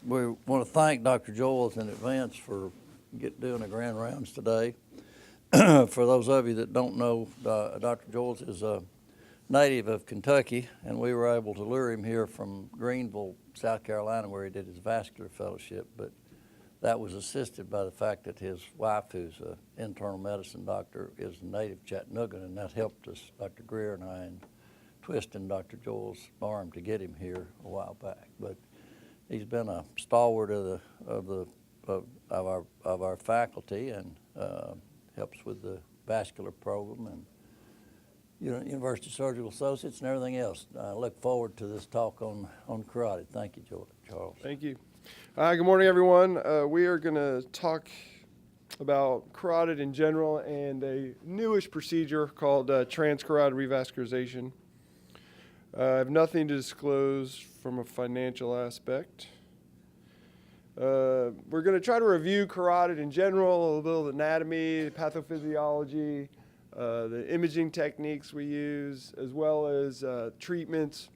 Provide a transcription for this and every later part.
We want to thank Dr. Joyles in advance for doing the Grand Rounds today. For those of you that don't know, Dr. Joyles is a native of Kentucky, and we were able to lure him here from Greenville, South Carolina, where he did his vascular fellowship. But that was assisted by the fact that his wife, who's an internal medicine doctor, is a native Chattanooga, and that helped us, Dr. Greer and I, in twisting Dr. Joyles' arm to get him here a while back. But he's been a stalwart of our faculty, and helps with the vascular program and University Surgical Associates and everything else. I look forward to this talk on carotid. Thank you, Charles. Thank you. Good morning, everyone. We are going to talk about carotid in general and a newish procedure called transcarotid revascularization. I have nothing to disclose from a financial aspect. We're going to try to review carotid in general, a little bit of anatomy, pathophysiology, the imaging techniques we use, as well as treatments,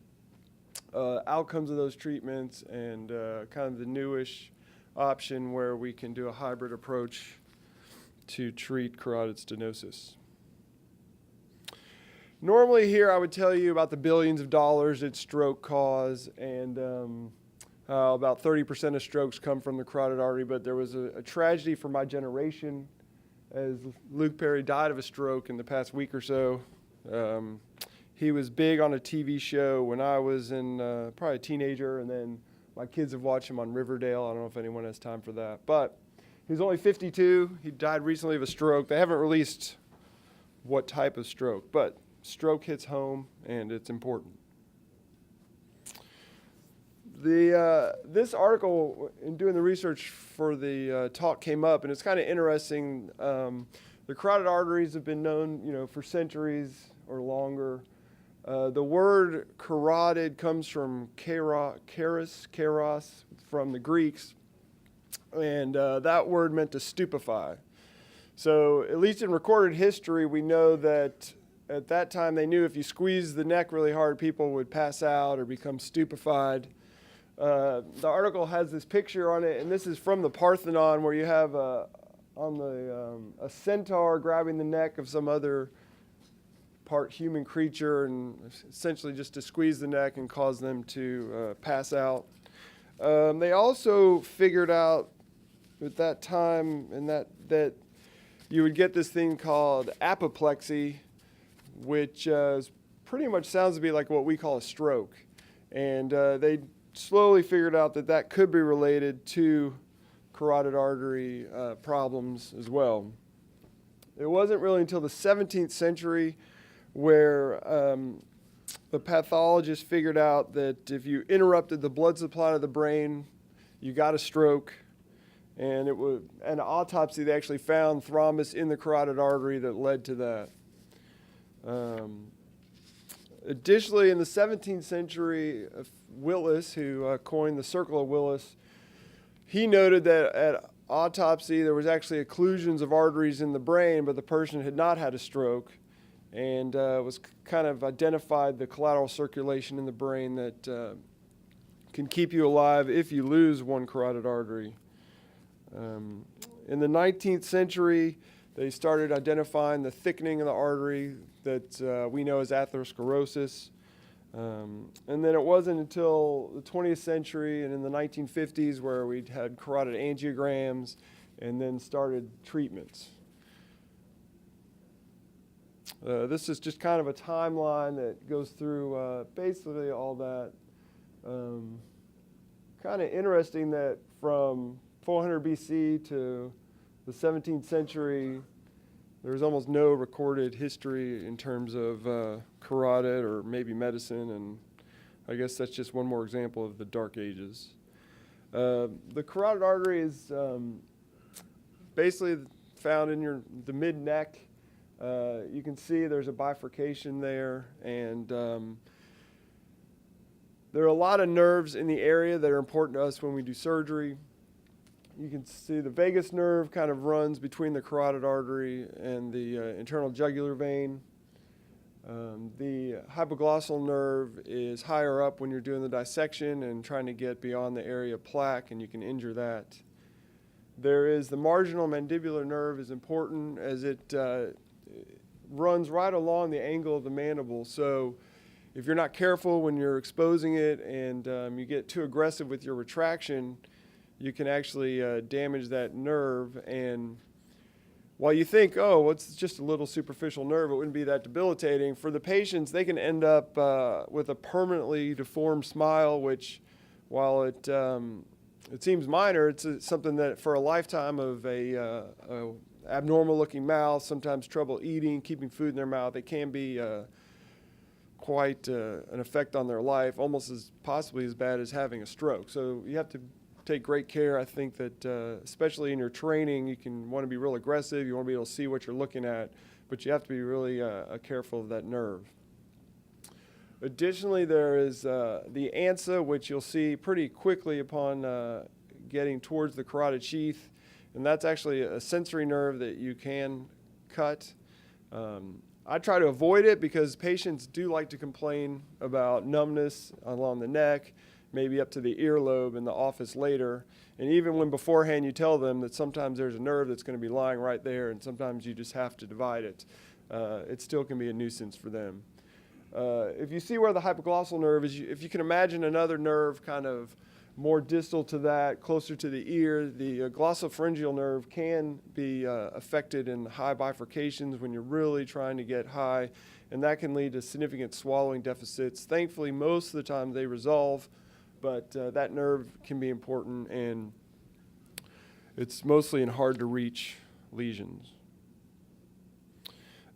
outcomes of those treatments, and kind of the newish option where we can do a hybrid approach to treat carotid stenosis. Normally here I would tell you about the billions of dollars that stroke cause, and about 30% of strokes come from the carotid artery, but there was a tragedy for my generation as Luke Perry died of a stroke in the past week or so. He was big on a TV show when I was probably a teenager, and then my kids have watched him on Riverdale. I don't know if anyone has time for that. But he was only 52. He died recently of a stroke. They haven't released what type of stroke, but stroke hits home, and it's important. This article, in doing the research for the talk, came up, and it's kind of interesting. The carotid arteries have been known, for centuries or longer. The word carotid comes from kairos, from the Greeks, and that word meant to stupefy. So, at least in recorded history, we know that at that time they knew if you squeezed the neck really hard, people would pass out or become stupefied. The article has this picture on it, and this is from the Parthenon, where you have a centaur grabbing the neck of some other part human creature, and essentially just to squeeze the neck and cause them to pass out. They also figured out at that time and that you would get this thing called apoplexy, which pretty much sounds to be like what we call a stroke. And they slowly figured out that could be related to carotid artery problems as well. It wasn't really until the 17th century where the pathologists figured out that if you interrupted the blood supply to the brain, you got a stroke. And an autopsy, they actually found thrombus in the carotid artery that led to that. Additionally, in the 17th century, Willis, who coined the circle of Willis, he noted that at autopsy there was actually occlusions of arteries in the brain, but the person had not had a stroke, and was kind of identified the collateral circulation in the brain that can keep you alive if you lose one carotid artery. In the 19th century, they started identifying the thickening of the artery that we know as atherosclerosis. And then it wasn't until the 20th century and in the 1950s where we had carotid angiograms and then started treatments. This is just kind of a timeline that goes through basically all that. Kind of interesting that from 400 BC to the 17th century, there's almost no recorded history in terms of carotid or maybe medicine, and I guess that's just one more example of the Dark Ages. The carotid artery is basically found in the mid-neck. You can see there's a bifurcation there, and there are a lot of nerves in the area that are important to us when we do surgery. You can see the vagus nerve kind of runs between the carotid artery and the internal jugular vein. The hypoglossal nerve is higher up when you're doing the dissection and trying to get beyond the area of plaque, and you can injure that. There is the marginal mandibular nerve is important as it runs right along the angle of the mandible. So if you're not careful when you're exposing it and you get too aggressive with your retraction, you can actually damage that nerve. And while you think, oh, well, it's just a little superficial nerve, it wouldn't be that debilitating, for the patients, they can end up with a permanently deformed smile, which, while it seems minor, it's something that for a lifetime of a abnormal-looking mouth, sometimes trouble eating, keeping food in their mouth, it can be quite an effect on their life, almost as possibly as bad as having a stroke. So you have to take great care. I think that especially in your training, you can want to be real aggressive. You want to be able to see what you're looking at, but you have to be really careful of that nerve. Additionally, there is the ansa, which you'll see pretty quickly upon getting towards the carotid sheath, and that's actually a sensory nerve that you can cut. I try to avoid it because patients do like to complain about numbness along the neck, maybe up to the earlobe in the office later. And even when beforehand you tell them that sometimes there's a nerve that's going to be lying right there and sometimes you just have to divide it, it still can be a nuisance for them. If you see where the hypoglossal nerve is, if you can imagine another nerve kind of more distal to that, closer to the ear, the glossopharyngeal nerve can be affected in high bifurcations when you're really trying to get high, and that can lead to significant swallowing deficits. Thankfully, most of the time they resolve, but that nerve can be important, and it's mostly in hard-to-reach lesions.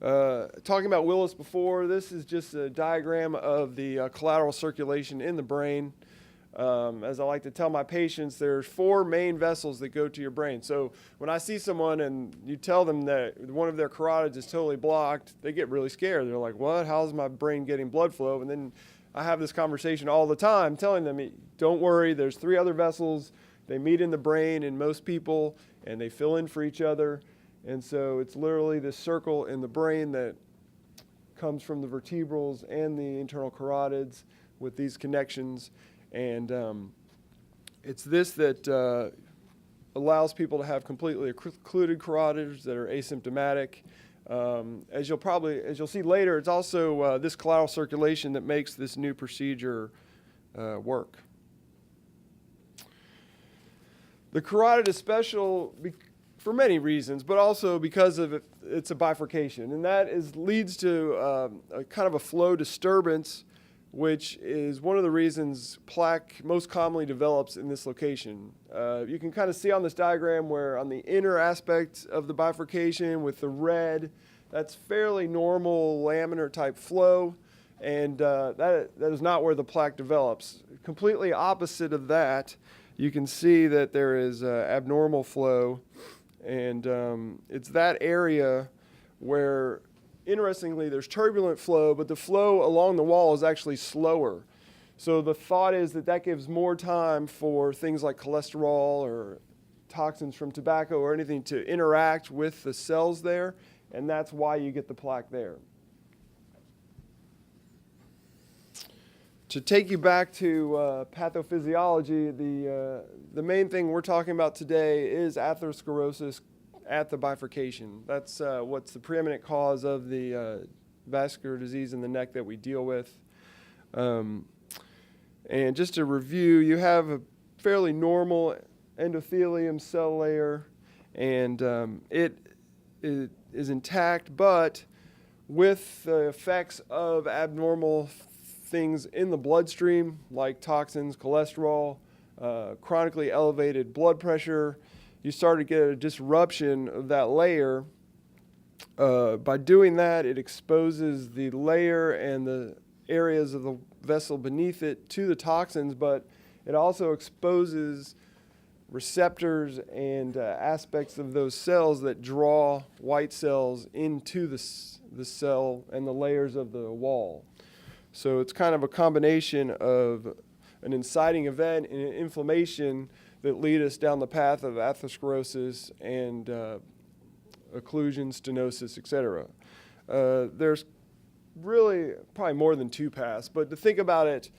Talking about Willis before, this is just a diagram of the collateral circulation in the brain. As I like to tell my patients, there's 4 main vessels that go to your brain. So when I see someone and you tell them that one of their carotids is totally blocked, they get really scared. They're like, what? How's my brain getting blood flow? And then I have this conversation all the time telling them, don't worry, there's 3 other vessels. They meet in the brain in most people, and they fill in for each other. And so it's literally this circle in the brain that comes from the vertebrals and the internal carotids with these connections. And it's this that allows people to have completely occluded carotids that are asymptomatic. As you'll see later, it's also this collateral circulation that makes this new procedure work. The carotid is special for many reasons, but also because of it's a bifurcation, and that leads to a kind of a flow disturbance, which is one of the reasons plaque most commonly develops in this location. You can kind of see on this diagram where on the inner aspect of the bifurcation with the red, that's fairly normal laminar type flow, and that is not where the plaque develops. Completely opposite of that, you can see that there is abnormal flow, and it's that area where, interestingly, there's turbulent flow, but the flow along the wall is actually slower. So the thought is that gives more time for things like cholesterol or toxins from tobacco or anything to interact with the cells there, and that's why you get the plaque there. To take you back to pathophysiology, the main thing we're talking about today is atherosclerosis at the bifurcation. That's what's the preeminent cause of the vascular disease in the neck that we deal with. And just to review, you have a fairly normal endothelium cell layer, and it is intact, but with the effects of abnormal things in the bloodstream, like toxins, cholesterol, chronically elevated blood pressure, you start to get a disruption of that layer. By doing that, it exposes the layer and the areas of the vessel beneath it to the toxins, but it also exposes receptors and aspects of those cells that draw white cells into the cell and the layers of the wall. So it's kind of a combination of an inciting event and an inflammation that lead us down the path of atherosclerosis and occlusion, stenosis, etc. There's really probably more than 2 paths, but to think about it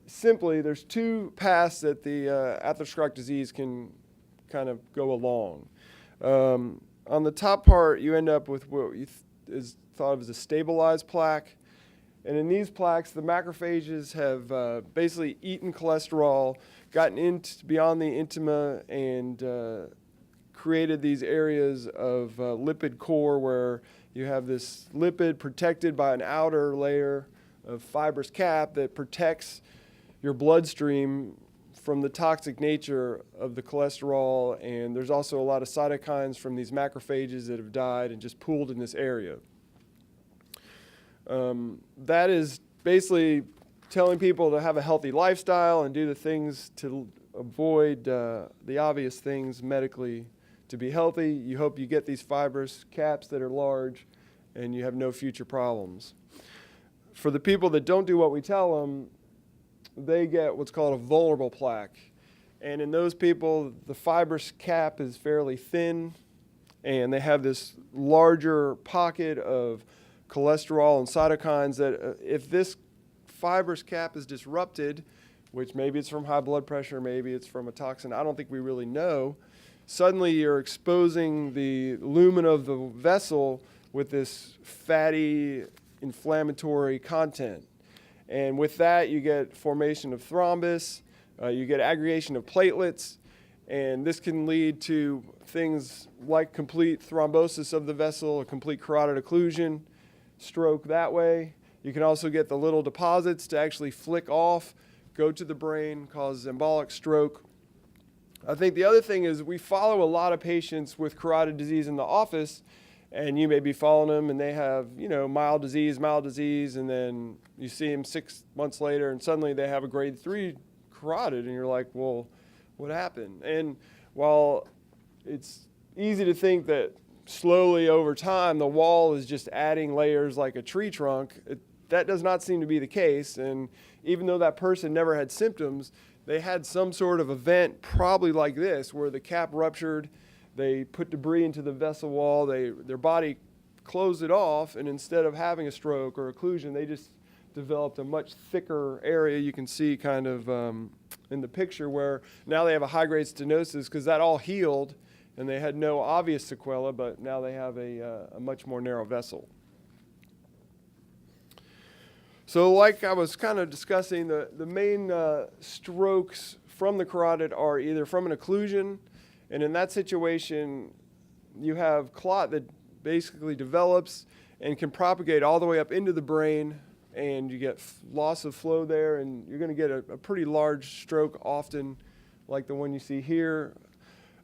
simply, there's 2 paths that the atherosclerotic disease can kind of go along. On the top part, you end up with what is thought of as a stabilized plaque. And in these plaques, the macrophages have basically eaten cholesterol, gotten beyond the intima, and created these areas of lipid core where you have this lipid protected by an outer layer of fibrous cap that protects your bloodstream from the toxic nature of the cholesterol. And there's also a lot of cytokines from these macrophages that have died and just pooled in this area. That is basically telling people to have a healthy lifestyle and do the things to avoid the obvious things medically to be healthy. You hope you get these fibrous caps that are large and you have no future problems. For the people that don't do what we tell them, they get what's called a vulnerable plaque. And in those people, the fibrous cap is fairly thin and they have this larger pocket of cholesterol and cytokines that if this fibrous cap is disrupted, which maybe it's from high blood pressure, maybe it's from a toxin, I don't think we really know, suddenly you're exposing the lumen of the vessel with this fatty inflammatory content. And with that, you get formation of thrombus, you get aggregation of platelets, and this can lead to things like complete thrombosis of the vessel, a complete carotid occlusion, stroke that way. You can also get the little deposits to actually flick off, go to the brain, cause embolic stroke. I think the other thing is we follow a lot of patients with carotid disease in the office, and you may be following them and they have, mild disease, and then you see them 6 months later and suddenly they have a grade 3 carotid and you're like, well, what happened? And while it's easy to think that slowly over time the wall is just adding layers like a tree trunk, that does not seem to be the case. And even though that person never had symptoms, they had some sort of event probably like this where the cap ruptured, they put debris into the vessel wall, their body closed it off, and instead of having a stroke or occlusion, they just developed a much thicker area. You can see kind of in the picture where now they have a high-grade stenosis because that all healed and they had no obvious sequela, but now they have a much more narrow vessel. So like I was kind of discussing, the main strokes from the carotid are either from an occlusion, and in that situation, you have clot that basically develops and can propagate all the way up into the brain, and you get loss of flow there, and you're going to get a pretty large stroke often like the one you see here.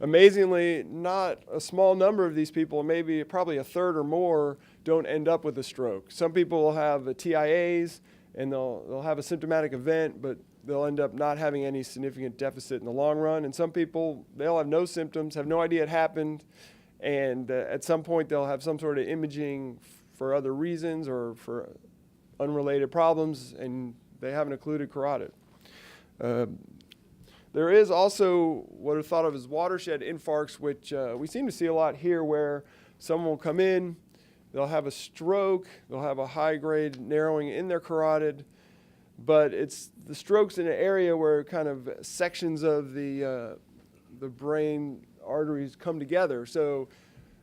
Amazingly, not a small number of these people, maybe probably a third or more, don't end up with a stroke. Some people will have TIAs and they'll have a symptomatic event, but they'll end up not having any significant deficit in the long run. And some people, they'll have no symptoms, have no idea it happened, and at some point they'll have some sort of imaging for other reasons or for unrelated problems, and they have an occluded carotid. There is also what are thought of as watershed infarcts, which we seem to see a lot here, where someone will come in, they'll have a stroke, they'll have a high-grade narrowing in their carotid, but it's the stroke's in an area where kind of sections of the brain arteries come together. So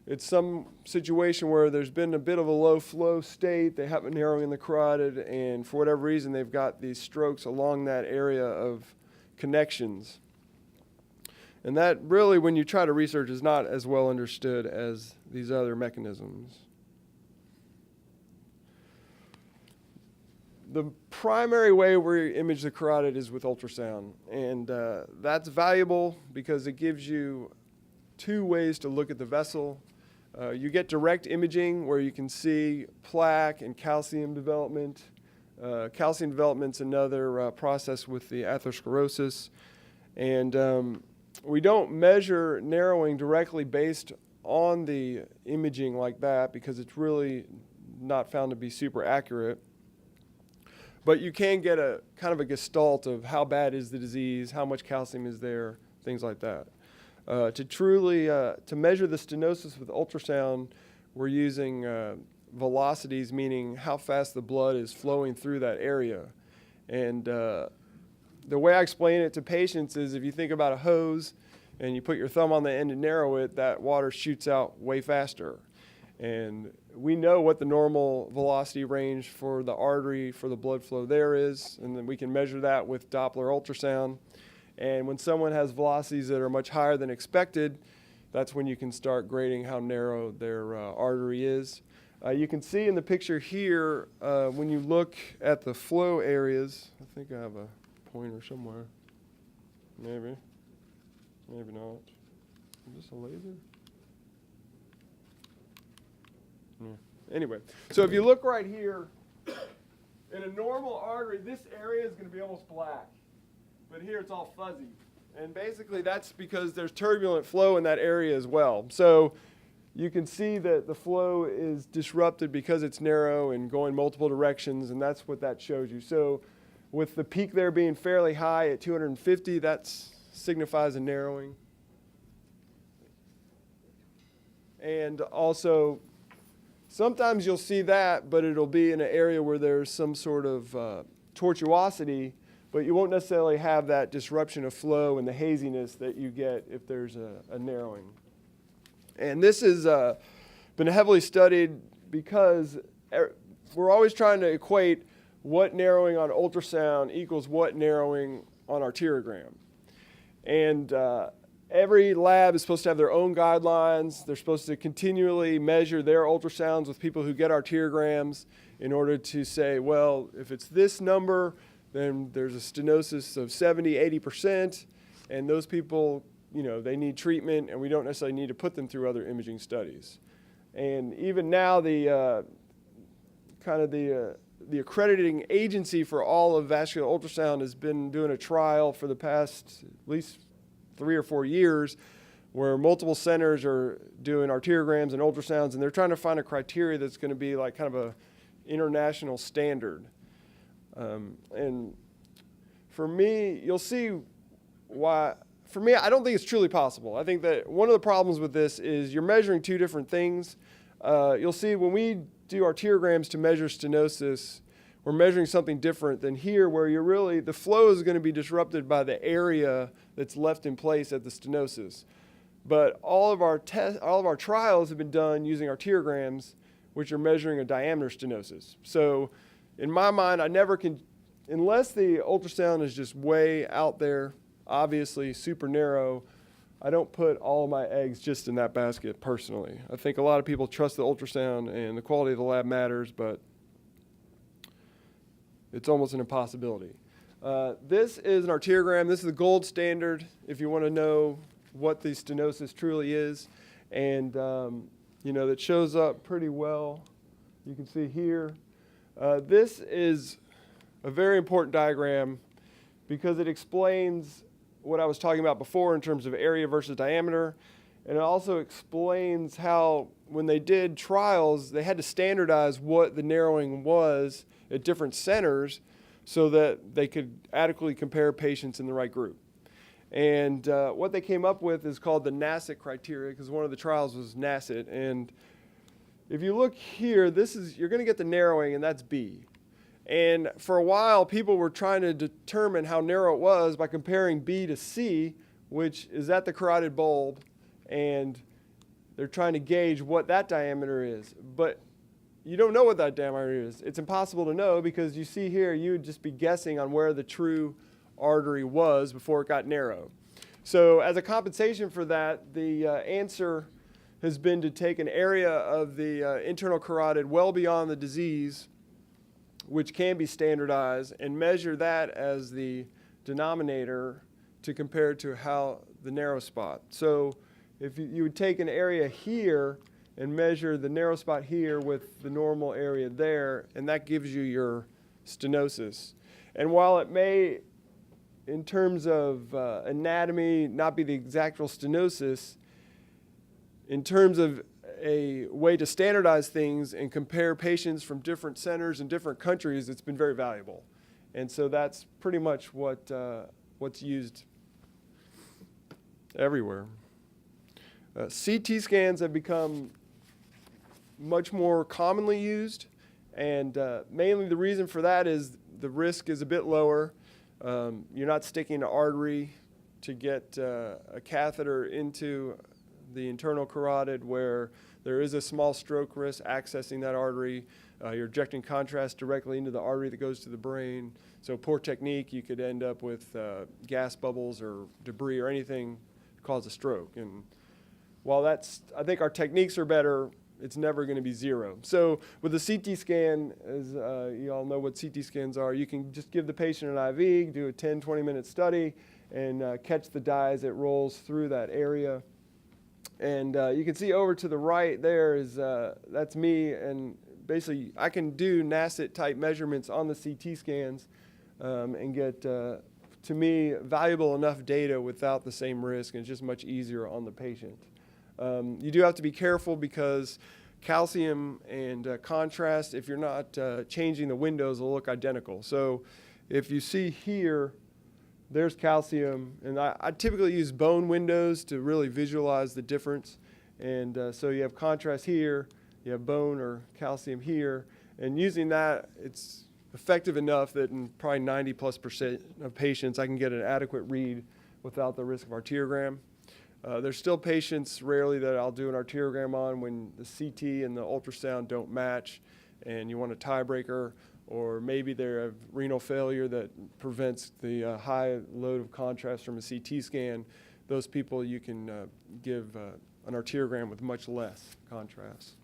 it's some situation where there's been a bit of a low flow state, they have a narrowing in the carotid, and for whatever reason they've got these strokes along that area of connections. And that really, when you try to research, is not as well understood as these other mechanisms. The primary way we image the carotid is with ultrasound, and that's valuable because it gives you 2 ways to look at the vessel. You get direct imaging where you can see plaque and calcium development. Calcium development's another process with the atherosclerosis. And we don't measure narrowing directly based on the imaging like that because it's really not found to be super accurate. But you can get a kind of a gestalt of how bad is the disease, how much calcium is there, things like that. To measure the stenosis with ultrasound, we're using velocities, meaning how fast the blood is flowing through that area. And the way I explain it to patients is if you think about a hose and you put your thumb on the end and narrow it, that water shoots out way faster. And we know what the normal velocity range for the artery, for the blood flow there is, and then we can measure that with Doppler ultrasound. And when someone has velocities that are much higher than expected, that's when you can start grading how narrow their artery is. You can see in the picture here, when you look at the flow areas, I think I have a pointer somewhere. Maybe not. Is this a laser? Yeah. Anyway, so if you look right here, in a normal artery, this area is going to be almost black. But here it's all fuzzy. And basically that's because there's turbulent flow in that area as well. So you can see that the flow is disrupted because it's narrow and going multiple directions, and that's what that shows you. So with the peak there being fairly high at 250, that signifies a narrowing. And also, sometimes you'll see that, but it'll be in an area where there's some sort of tortuosity, but you won't necessarily have that disruption of flow and the haziness that you get if there's a narrowing. And this has been heavily studied because we're always trying to equate what narrowing on ultrasound equals what narrowing on arteriogram. And every lab is supposed to have their own guidelines. They're supposed to continually measure their ultrasounds with people who get arteriograms in order to say, well, if it's this number, then there's a stenosis of 70, 80%, and those people, you know, they need treatment, and we don't necessarily need to put them through other imaging studies. And even now, the accrediting agency for all of vascular ultrasound has been doing a trial for the past at least 3 or 4 years where multiple centers are doing arteriograms and ultrasounds, and they're trying to find a criteria that's going to be like kind of a international standard. And for me, you'll see why. For me, I don't think it's truly possible. I think that one of the problems with this is you're measuring two different things. You'll see when we do arteriograms to measure stenosis, we're measuring something different than here where you're really, the flow is going to be disrupted by the area that's left in place at the stenosis. But all of our trials have been done using arteriograms, which are measuring a diameter stenosis. So in my mind, I never can, unless the ultrasound is just way out there, obviously super narrow, I don't put all my eggs just in that basket personally. I think a lot of people trust the ultrasound and the quality of the lab matters, but it's almost an impossibility. This is an arteriogram. This is the gold standard if you want to know what the stenosis truly is. And, you know, that shows up pretty well. You can see here. This is a very important diagram because it explains what I was talking about before in terms of area versus diameter. And it also explains how when they did trials, they had to standardize what the narrowing was at different centers so that they could adequately compare patients in the right group. And what they came up with is called the NASIT criteria, because one of the trials was NASIT. And if you look here, you're going to get the narrowing, and that's B. And for a while, people were trying to determine how narrow it was by comparing B to C, which is at the carotid bulb, and they're trying to gauge what that diameter is. But you don't know what that diameter is. It's impossible to know because you see here, you would just be guessing on where the true artery was before it got narrow. So as a compensation for that, the answer has been to take an area of the internal carotid well beyond the disease, which can be standardized, and measure that as the denominator to compare to how the narrow spot. So if you would take an area here and measure the narrow spot here with the normal area there, and that gives you your stenosis. And while it may, in terms of anatomy, not be the exact stenosis, in terms of a way to standardize things and compare patients from different centers and different countries, it's been very valuable. And so that's pretty much what's used everywhere. CT scans have become much more commonly used, and mainly the reason for that is the risk is a bit lower. You're not sticking an artery to get a catheter into the internal carotid where there is a small stroke risk accessing that artery. You're injecting contrast directly into the artery that goes to the brain. So poor technique, you could end up with gas bubbles or debris or anything to cause a stroke. And while I think our techniques are better, it's never going to be zero. So with a CT scan, as you all know what CT scans are, you can just give the patient an IV, do a 10, 20-minute study, and catch the dye as it rolls through that area. And you can see over to the right there is, that's me, and basically I can do NASIT-type measurements on the CT scans and get, to me, valuable enough data without the same risk, and it's just much easier on the patient. You do have to be careful because calcium and contrast, if you're not changing the windows, will look identical. So if you see here, there's calcium, and I typically use bone windows to really visualize the difference. And so you have contrast here, you have bone or calcium here, and using that, it's effective enough that in probably 90+% of patients, I can get an adequate read without the risk of arteriogram. There's still patients rarely that I'll do an arteriogram on when the CT and the ultrasound don't match and you want a tiebreaker, or maybe they have renal failure that prevents the high load of contrast from a CT scan. Those people you can give an arteriogram with much less contrast.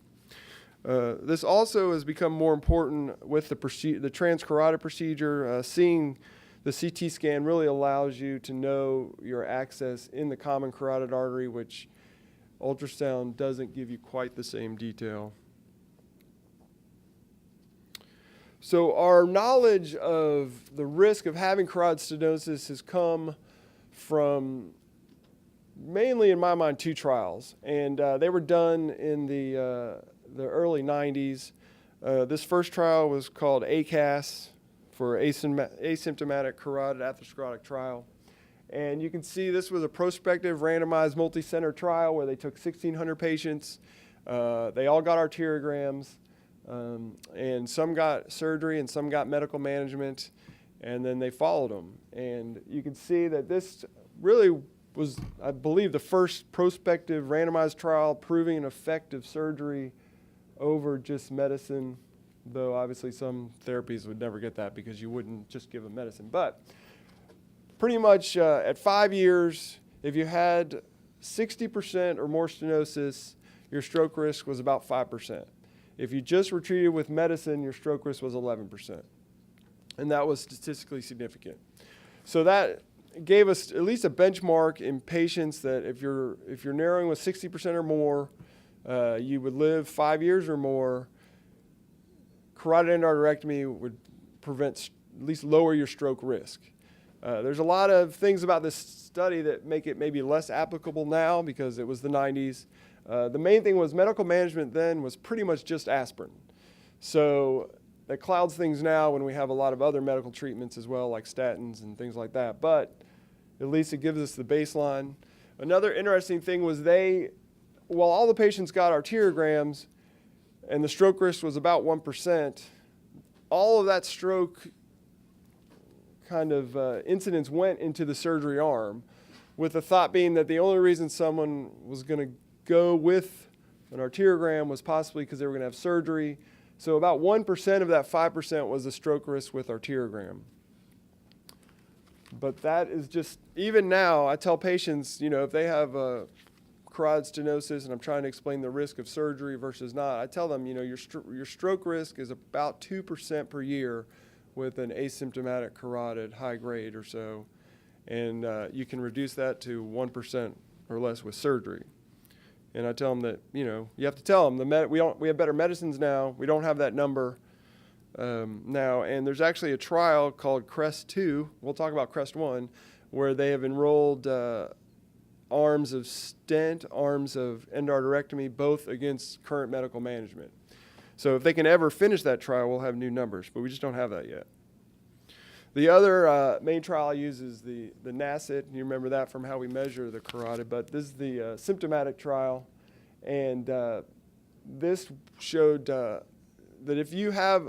This also has become more important with the transcarotid procedure. Seeing the CT scan really allows you to know your access in the common carotid artery, which ultrasound doesn't give you quite the same detail. So our knowledge of the risk of having carotid stenosis has come from, mainly in my mind, 2 trials. And they were done in the early 90s. This first trial was called ACAS, for asymptomatic carotid atherosclerotic trial. And you can see this was a prospective randomized multi-center trial where they took 1,600 patients. They all got arteriograms, and some got surgery and some got medical management, and then they followed them. And you can see that this really was, I believe, the first prospective randomized trial proving an effect of surgery over just medicine, though obviously some therapies would never get that because you wouldn't just give them medicine. But pretty much at 5 years, if you had 60% or more stenosis, your stroke risk was about 5%. If you just were treated with medicine, your stroke risk was 11%. And that was statistically significant. So that gave us at least a benchmark in patients that if you're narrowing with 60% or more, you would live 5 years or more. Carotid endarterectomy would prevent, at least lower your stroke risk. There's a lot of things about this study that make it maybe less applicable now because it was the 90s. The main thing was medical management then was pretty much just aspirin. So that clouds things now when we have a lot of other medical treatments as well, like statins and things like that. But at least it gives us the baseline. Another interesting thing was while all the patients got arteriograms, and the stroke risk was about 1%, all of that stroke kind of incidence went into the surgery arm, with the thought being that the only reason someone was going to go with an arteriogram was possibly because they were going to have surgery. So about 1% of that 5% was the stroke risk with arteriogram. But that is just, even now, I tell patients, if they have a carotid stenosis and I'm trying to explain the risk of surgery versus not, I tell them, your stroke risk is about 2% per year with an asymptomatic carotid high grade or so. And you can reduce that to 1% or less with surgery. And I tell them that, you have to tell them we have better medicines now. We don't have that number now. And there's actually a trial called CREST-2. We'll talk about CREST-1, where they have enrolled arms of stent, arms of endarterectomy, both against current medical management. So if they can ever finish that trial, we'll have new numbers, but we just don't have that yet. The other main trial I use is the NASIT. You remember that from how we measure the carotid, but this is the symptomatic trial. And this showed that if you have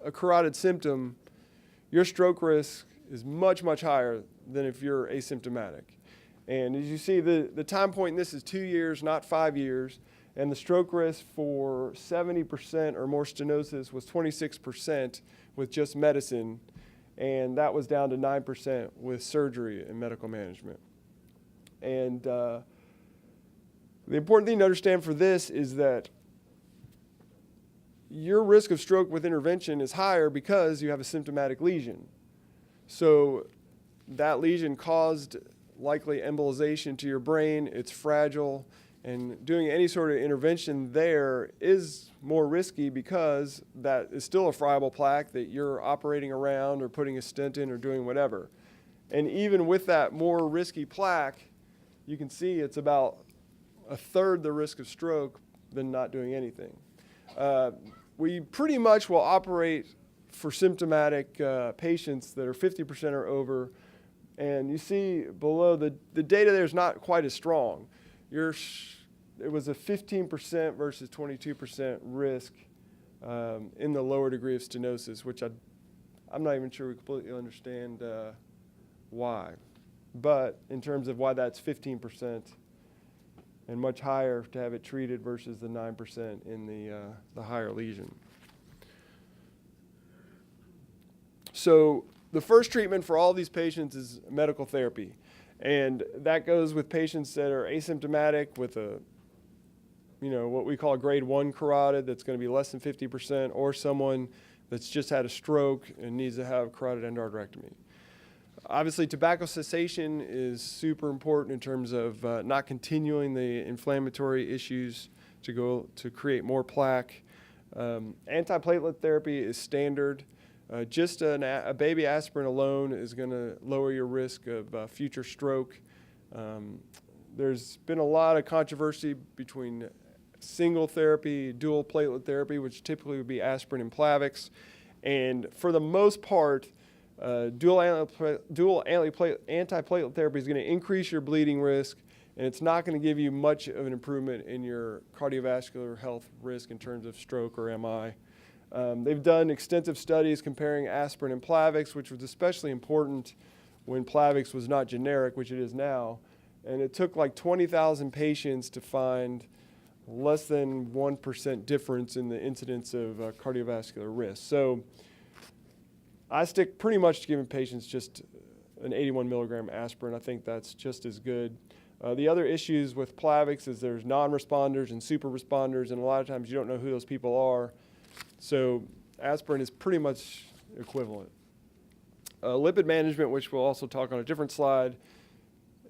a carotid symptom, your stroke risk is much, much higher than if you're asymptomatic. And as you see, the time point in this is 2 years, not 5 years. And the stroke risk for 70% or more stenosis was 26% with just medicine. And that was down to 9% with surgery and medical management. And the important thing to understand for this is that your risk of stroke with intervention is higher because you have a symptomatic lesion. So that lesion caused likely embolization to your brain. It's fragile, and doing any sort of intervention there is more risky because that is still a friable plaque that you're operating around or putting a stent in or doing whatever. And even with that more risky plaque, you can see it's about a third the risk of stroke than not doing anything. We pretty much will operate for symptomatic patients that are 50% or over. And you see below, the data there is not quite as strong. It was a 15% versus 22% risk in the lower degree of stenosis, which I'm not even sure we completely understand why. But in terms of why that's 15% and much higher to have it treated versus the 9% in the higher lesion. So the first treatment for all these patients is medical therapy. And that goes with patients that are asymptomatic with what we call a grade 1 carotid that's going to be less than 50%, or someone that's just had a stroke and needs to have carotid endarterectomy. Obviously, tobacco cessation is super important in terms of not continuing the inflammatory issues to create more plaque. Antiplatelet therapy is standard. Just a baby aspirin alone is going to lower your risk of future stroke. There's been a lot of controversy between single therapy, dual platelet therapy, which typically would be aspirin and Plavix. And for the most part, dual antiplatelet therapy is going to increase your bleeding risk, and it's not going to give you much of an improvement in your cardiovascular health risk in terms of stroke or MI. They've done extensive studies comparing aspirin and Plavix, which was especially important when Plavix was not generic, which it is now. And it took like 20,000 patients to find less than 1% difference in the incidence of cardiovascular risk. So I stick pretty much to giving patients just an 81 milligram aspirin. I think that's just as good. The other issues with Plavix is there's non-responders and super responders, and a lot of times you don't know who those people are. So aspirin is pretty much equivalent. Lipid management, which we'll also talk on a different slide,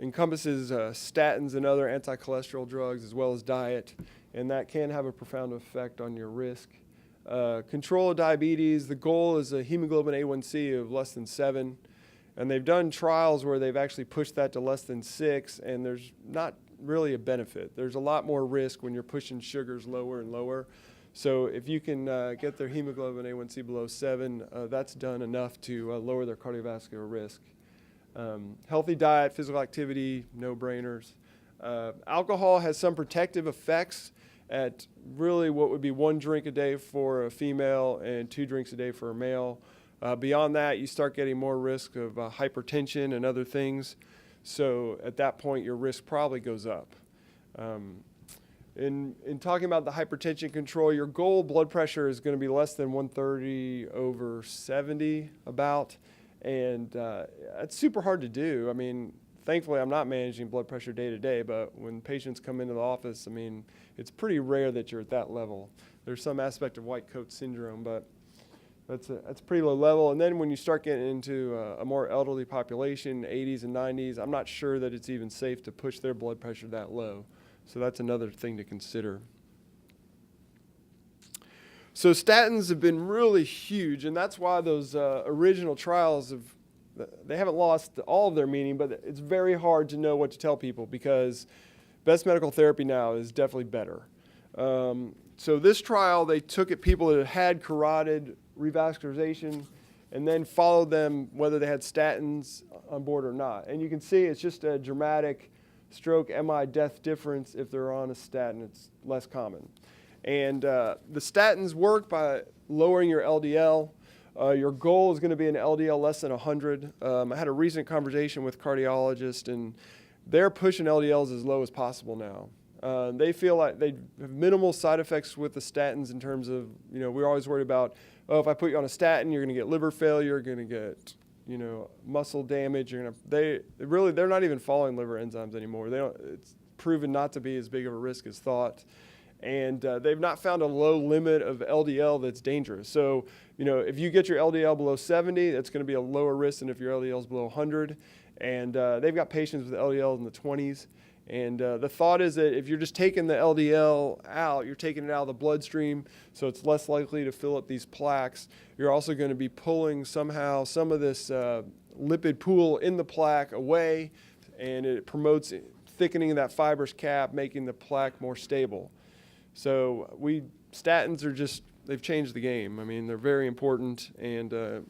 encompasses statins and other anti-cholesterol drugs as well as diet, and that can have a profound effect on your risk. Control of diabetes, the goal is a hemoglobin A1C of less than 7, and they've done trials where they've actually pushed that to less than 6, and there's not really a benefit. There's a lot more risk when you're pushing sugars lower and lower. So if you can get their hemoglobin A1C below 7, that's done enough to lower their cardiovascular risk. Healthy diet, physical activity, no-brainers. Alcohol has some protective effects at really what would be 1 drink a day for a female and 2 drinks a day for a male. Beyond that, you start getting more risk of hypertension and other things. So at that point, your risk probably goes up. In talking about the hypertension control, your goal blood pressure is going to be less than 130/70 about, and it's super hard to do. I mean, thankfully, I'm not managing blood pressure day to day, but when patients come into the office, I mean, it's pretty rare that you're at that level. There's some aspect of white coat syndrome, but that's pretty low level. And then when you start getting into a more elderly population, 80s and 90s, I'm not sure that it's even safe to push their blood pressure that low. So that's another thing to consider. So statins have been really huge, and that's why those original trials they haven't lost all of their meaning, but it's very hard to know what to tell people because best medical therapy now is definitely better. So this trial, they took at people that had carotid revascularization and then followed them whether they had statins on board or not. And you can see it's just a dramatic stroke, MI, death difference if they're on a statin. It's less common. And the statins work by lowering your LDL. Your goal is going to be an LDL less than 100. I had a recent conversation with a cardiologist, and they're pushing LDLs as low as possible now. They feel like they have minimal side effects with the statins in terms of, we're always worried about, if I put you on a statin, you're going to get liver failure, you're going to get, muscle damage. They're not even following liver enzymes anymore. It's proven not to be as big of a risk as thought. And they've not found a low limit of LDL that's dangerous. So, if you get your LDL below 70, that's going to be a lower risk than if your LDL is below 100. And they've got patients with LDL in the 20s. And the thought is that if you're just taking the LDL out, you're taking it out of the bloodstream, so it's less likely to fill up these plaques. You're also going to be pulling somehow some of this lipid pool in the plaque away, and it promotes thickening of that fibrous cap, making the plaque more stable. So statins they've changed the game. I mean, they're very important, and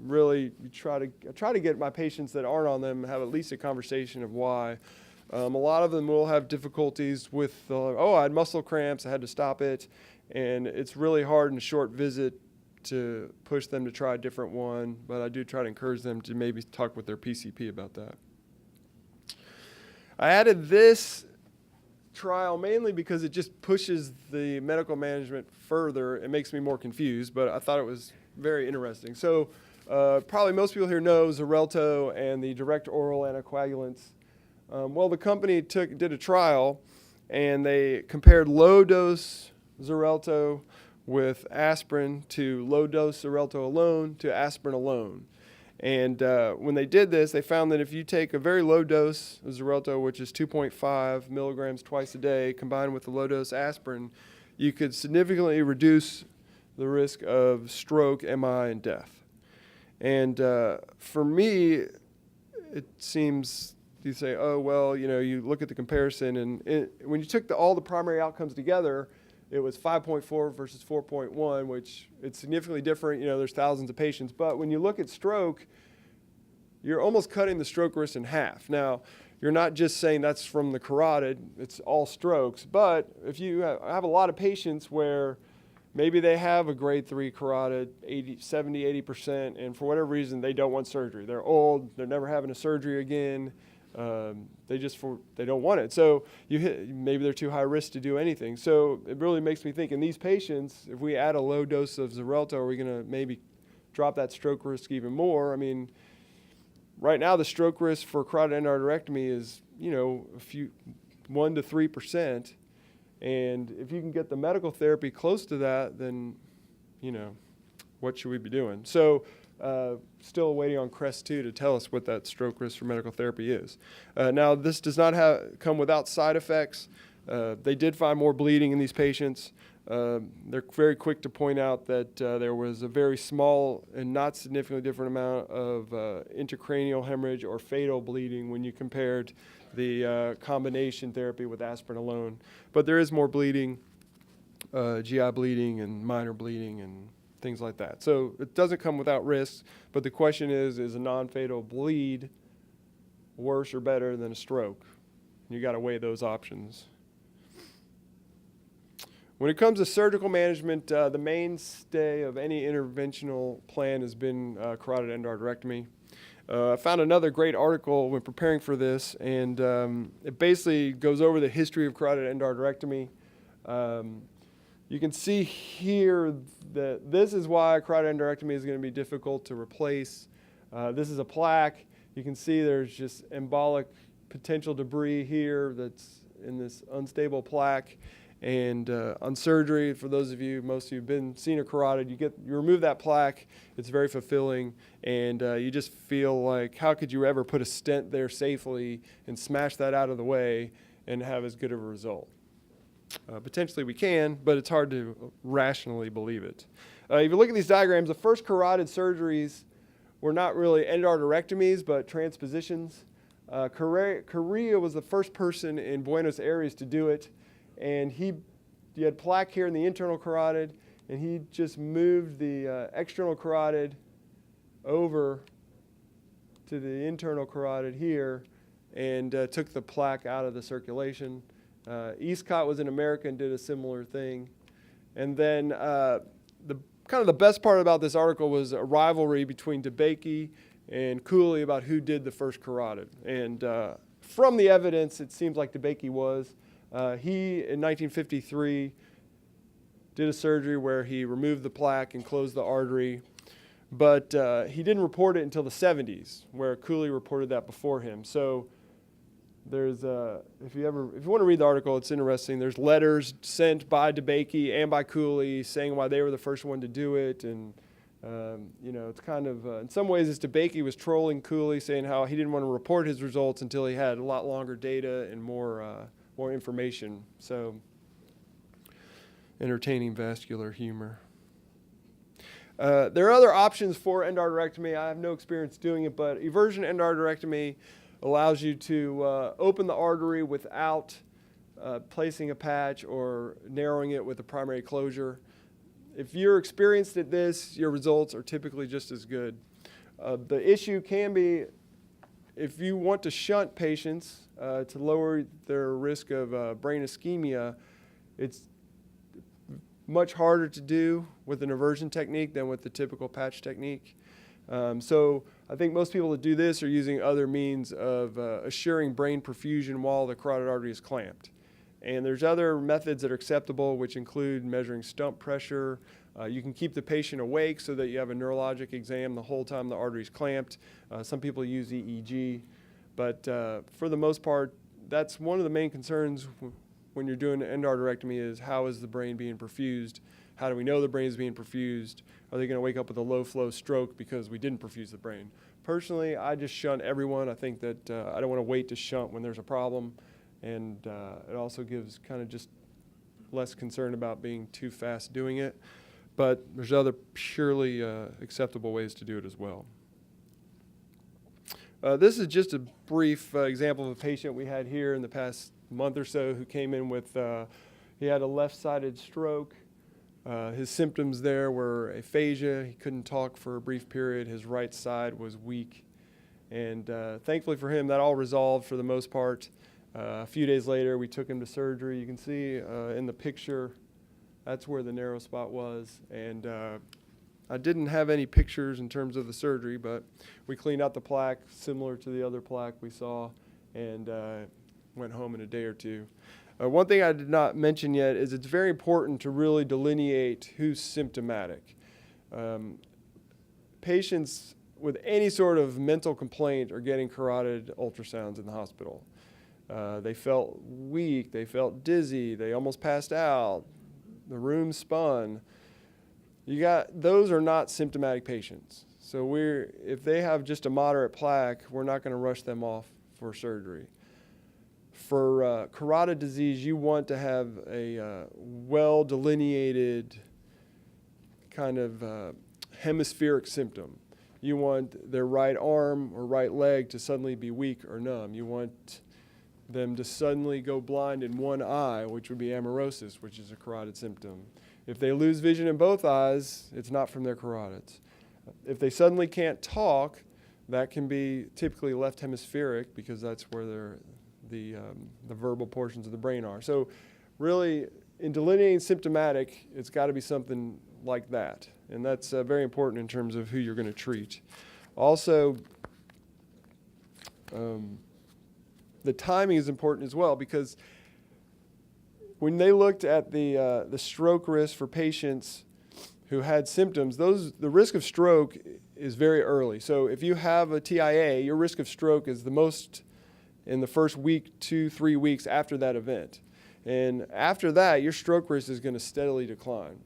really I try to get my patients that aren't on them have at least a conversation of why. A lot of them will have difficulties with, I had muscle cramps, I had to stop it, and it's really hard in a short visit to push them to try a different one, but I do try to encourage them to maybe talk with their PCP about that. I added this trial mainly because it just pushes the medical management further. It makes me more confused, but I thought it was very interesting. So probably most people here know Xarelto and the direct oral anticoagulants. The company did a trial, and they compared low-dose Xarelto with aspirin to low-dose Xarelto alone to aspirin alone. And when they did this, they found that if you take a very low dose of Xarelto, which is 2.5 milligrams twice a day, combined with the low-dose aspirin, you could significantly reduce the risk of stroke, MI, and death. And for me, it seems... You say, you look at the comparison, and when you took all the primary outcomes together, it was 5.4 versus 4.1, which it's significantly different. There's thousands of patients. But when you look at stroke, you're almost cutting the stroke risk in half. Now, you're not just saying that's from the carotid. It's all strokes. But if you have a lot of patients where maybe they have a grade 3 carotid, 70, 80%, and for whatever reason, they don't want surgery. They're old. They're never having a surgery again. They don't want it. So maybe they're too high risk to do anything. So it really makes me think, in these patients, if we add a low dose of Xarelto, are we going to maybe drop that stroke risk even more? I mean, right now the stroke risk for carotid endarterectomy is, 1 to 3%. And if you can get the medical therapy close to that, then, what should we be doing? So still waiting on CREST-2 to tell us what that stroke risk for medical therapy is. Now, this does not come without side effects. They did find more bleeding in these patients. They're very quick to point out that there was a very small and not significantly different amount of intracranial hemorrhage or fatal bleeding when you compared the combination therapy with aspirin alone. But there is more bleeding, GI bleeding and minor bleeding and things like that. So it doesn't come without risks, but the question is a non-fatal bleed worse or better than a stroke? You got to weigh those options. When it comes to surgical management, the mainstay of any interventional plan has been carotid endarterectomy. I found another great article when preparing for this, and it basically goes over the history of carotid endarterectomy. You can see here that this is why carotid endarterectomy is going to be difficult to replace. This is a plaque. You can see there's just embolic potential debris here that's in this unstable plaque. And on surgery, for those of you, most of you have seen a carotid, you remove that plaque. It's very fulfilling, and you just feel like, how could you ever put a stent there safely and smash that out of the way and have as good of a result? Potentially we can, but it's hard to rationally believe it. If you look at these diagrams, the first carotid surgeries were not really endarterectomies, but transpositions. Correa was the first person in Buenos Aires to do it, and he had plaque here in the internal carotid, and he just moved the external carotid over to the internal carotid here and took the plaque out of the circulation. Eastcott was in America and did a similar thing. And then the best part about this article was a rivalry between DeBakey and Cooley about who did the first carotid. And from the evidence, it seems like DeBakey was. He, in 1953, did a surgery where he removed the plaque and closed the artery. But he didn't report it until the 70s, where Cooley reported that before him. So there's, if you want to read the article, it's interesting. There's letters sent by DeBakey and by Cooley saying why they were the first one to do it. And, it's kind of, in some ways, it's DeBakey was trolling Cooley, saying how he didn't want to report his results until he had a lot longer data and more information. So entertaining vascular humor. There are other options for endarterectomy. I have no experience doing it, but eversion endarterectomy allows you to open the artery without placing a patch or narrowing it with a primary closure. If you're experienced at this, your results are typically just as good. The issue can be if you want to shunt patients to lower their risk of brain ischemia, it's much harder to do with an eversion technique than with the typical patch technique. So I think most people that do this are using other means of assuring brain perfusion while the carotid artery is clamped. And there's other methods that are acceptable, which include measuring stump pressure. You can keep the patient awake so that you have a neurologic exam the whole time the artery is clamped. Some people use EEG. But for the most part, that's one of the main concerns when you're doing an endarterectomy is how is the brain being perfused? How do we know the brain is being perfused? Are they going to wake up with a low flow stroke because we didn't perfuse the brain? Personally, I just shunt everyone. I think that I don't want to wait to shunt when there's a problem. And it also gives kind of just less concern about being too fast doing it. But there's other purely acceptable ways to do it as well. This is just a brief example of a patient we had here in the past month or so who came in with, he had a left-sided stroke. His symptoms there were aphasia. He couldn't talk for a brief period. His right side was weak. And thankfully for him, that all resolved for the most part. A few days later, we took him to surgery. You can see in the picture, that's where the narrow spot was. And I didn't have any pictures in terms of the surgery, but we cleaned out the plaque similar to the other plaque we saw and went home in a day or two. One thing I did not mention yet is it's very important to really delineate who's symptomatic. Patients with any sort of mental complaint are getting carotid ultrasounds in the hospital. They felt weak, they felt dizzy, they almost passed out, the room spun. Those are not symptomatic patients. So if they have just a moderate plaque, we're not going to rush them off for surgery. For carotid disease, you want to have a well-delineated kind of hemispheric symptom. You want their right arm or right leg to suddenly be weak or numb. You want them to suddenly go blind in one eye, which would be amaurosis, which is a carotid symptom. If they lose vision in both eyes, it's not from their carotids. If they suddenly can't talk, that can be typically left hemispheric because that's where the verbal portions of the brain are. So really, in delineating symptomatic, it's got to be something like that. And that's very important in terms of who you're going to treat. Also, the timing is important as well because when they looked at the stroke risk for patients who had symptoms, the risk of stroke is very early. So if you have a TIA, your risk of stroke is the most in the first week, 2-3 weeks after that event. And after that, your stroke risk is going to steadily decline.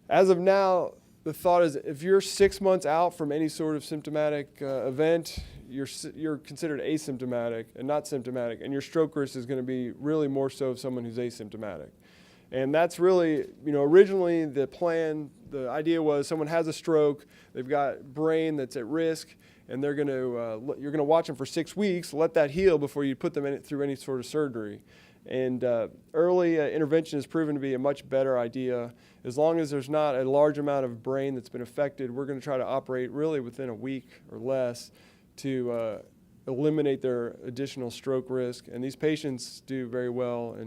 As of now, the thought is if you're 6 months out from any sort of symptomatic event, you're considered asymptomatic and not symptomatic, and your stroke risk is going to be really more so of someone who's asymptomatic. And that's really, originally the plan, the idea was someone has a stroke, they've got brain that's at risk, and you're going to watch them for 6 weeks, let that heal before you put them through any sort of surgery. And early intervention has proven to be a much better idea. As long as there's not a large amount of brain that's been affected, we're going to try to operate really within a week or less to eliminate their additional stroke risk. And these patients do very well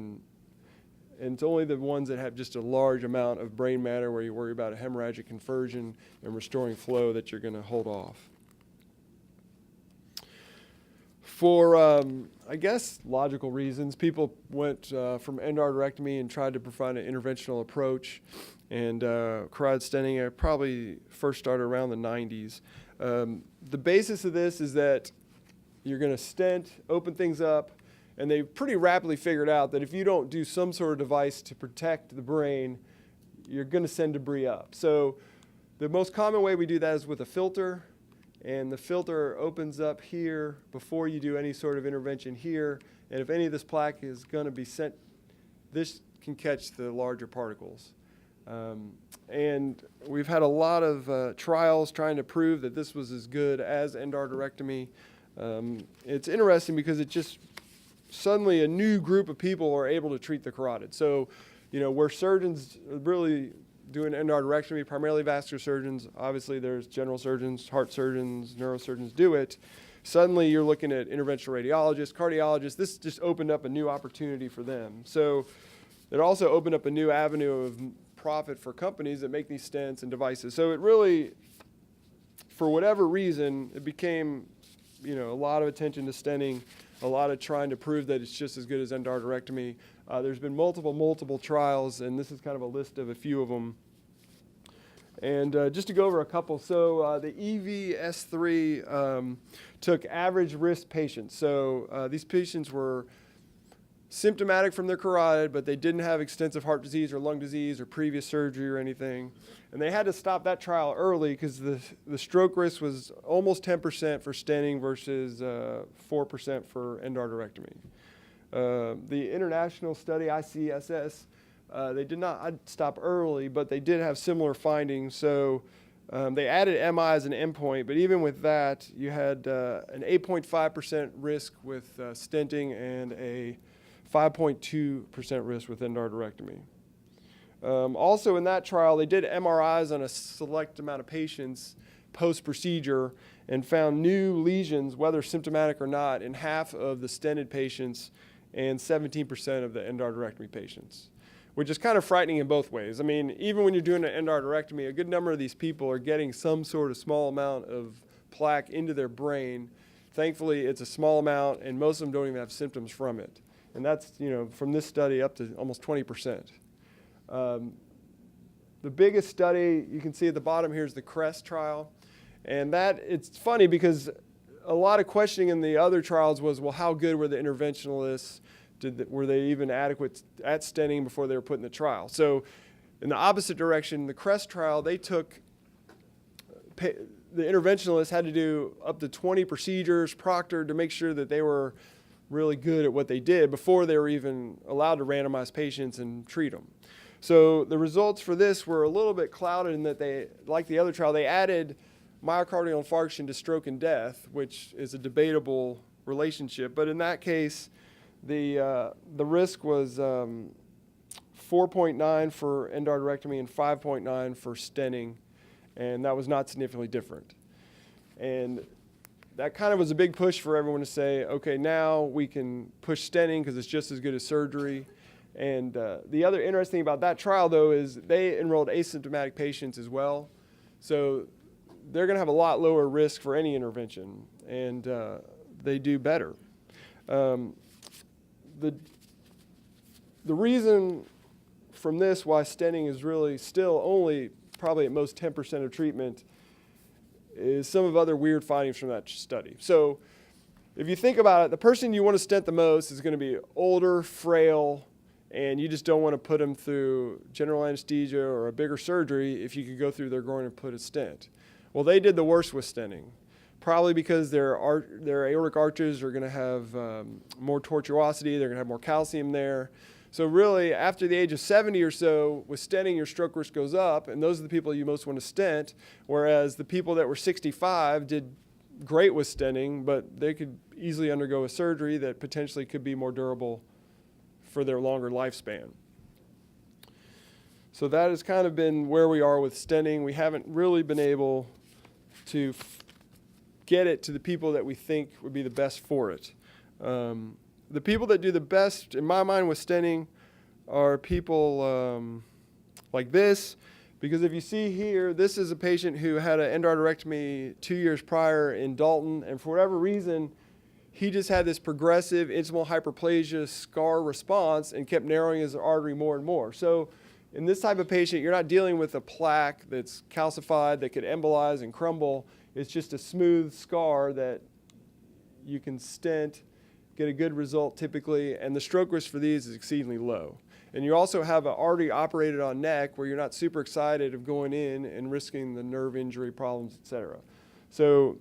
and it's only the ones that have just a large amount of brain matter where you worry about a hemorrhagic conversion and restoring flow that you're going to hold off. For, I guess, logical reasons, people went from endarterectomy and tried to provide an interventional approach, and carotid stenting probably first started around the 90s. The basis of this is that you're going to stent, open things up, and they pretty rapidly figured out that if you don't do some sort of device to protect the brain, you're going to send debris up. So the most common way we do that is with a filter. And the filter opens up here before you do any sort of intervention here. And if any of this plaque is going to be sent, this can catch the larger particles. And we've had a lot of trials trying to prove that this was as good as endarterectomy. It's interesting because it just suddenly a new group of people are able to treat the carotid. So, where surgeons really doing endarterectomy, primarily vascular surgeons, obviously there's general surgeons, heart surgeons, neurosurgeons do it. Suddenly you're looking at interventional radiologists, cardiologists. This just opened up a new opportunity for them. So it also opened up a new avenue of profit for companies that make these stents and devices. So it really, for whatever reason, it became, a lot of attention to stenting, a lot of trying to prove that it's just as good as endarterectomy. There's been multiple trials, and this is kind of a list of a few of them. And just to go over a couple, so the EVS3 took average risk patients. So these patients were symptomatic from their carotid, but they didn't have extensive heart disease or lung disease or previous surgery or anything. And they had to stop that trial early because the stroke risk was almost 10% for stenting versus 4% for endarterectomy. The international study, ICSS, they did not stop early, but they did have similar findings. So they added MI as an endpoint, but even with that, you had an 8.5% risk with stenting and a 5.2% risk with endarterectomy. Also in that trial, they did MRIs on a select amount of patients post-procedure and found new lesions, whether symptomatic or not, in half of the stented patients and 17% of the endarterectomy patients, which is kind of frightening in both ways. I mean, even when you're doing an endarterectomy, a good number of these people are getting some sort of small amount of plaque into their brain. Thankfully, it's a small amount, and most of them don't even have symptoms from it. And that's, from this study up to almost 20%. The biggest study you can see at the bottom here is the CREST trial. And it's funny because a lot of questioning in the other trials was, well, how good were the interventionalists? Were they even adequate at stenting before they were put in the trial? So in the opposite direction, the CREST trial, they took, the interventionalists had to do up to 20 procedures, proctored, to make sure that they were really good at what they did before they were even allowed to randomize patients and treat them. So the results for this were a little bit clouded in that they, like the other trial, they added myocardial infarction to stroke and death, which is a debatable relationship. But in that case, the risk was 4.9 for endarterectomy and 5.9 for stenting, and that was not significantly different. And that kind of was a big push for everyone to say, okay, now we can push stenting because it's just as good as surgery. And the other interesting thing about that trial, though, is they enrolled asymptomatic patients as well. So they're going to have a lot lower risk for any intervention, and they do better. The reason from this why stenting is really still only probably at most 10% of treatment is some of other weird findings from that study. So if you think about it, the person you want to stent the most is going to be older, frail, and you just don't want to put them through general anesthesia or a bigger surgery if you could go through their groin and put a stent. Well, they did the worst with stenting, probably because their aortic arches are going to have more tortuosity, they're going to have more calcium there. So really, after the age of 70 or so, with stenting, your stroke risk goes up, and those are the people you most want to stent, whereas the people that were 65 did great with stenting, but they could easily undergo a surgery that potentially could be more durable for their longer lifespan. So that has kind of been where we are with stenting. We haven't really been able to get it to the people that we think would be the best for it. The people that do the best, in my mind, with stenting are people like this, because if you see here, this is a patient who had an endarterectomy 2 years prior in Dalton, and for whatever reason, he just had this progressive intimal hyperplasia scar response and kept narrowing his artery more and more. So in this type of patient, you're not dealing with a plaque that's calcified that could embolize and crumble. It's just a smooth scar that you can stent, get a good result typically, and the stroke risk for these is exceedingly low. And you also have an artery operated on neck where you're not super excited of going in and risking the nerve injury problems, et cetera. So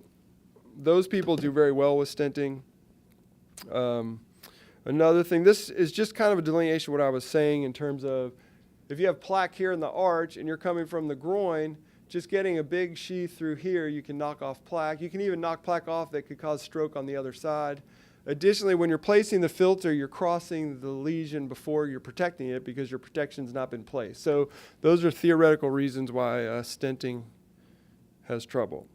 those people do very well with stenting. Another thing, this is just kind of a delineation of what I was saying in terms of if you have plaque here in the arch and you're coming from the groin, just getting a big sheath through here, you can knock off plaque. You can even knock plaque off that could cause stroke on the other side. Additionally, when you're placing the filter, you're crossing the lesion before you're protecting it because your protection's not been placed. So those are theoretical reasons why stenting has trouble.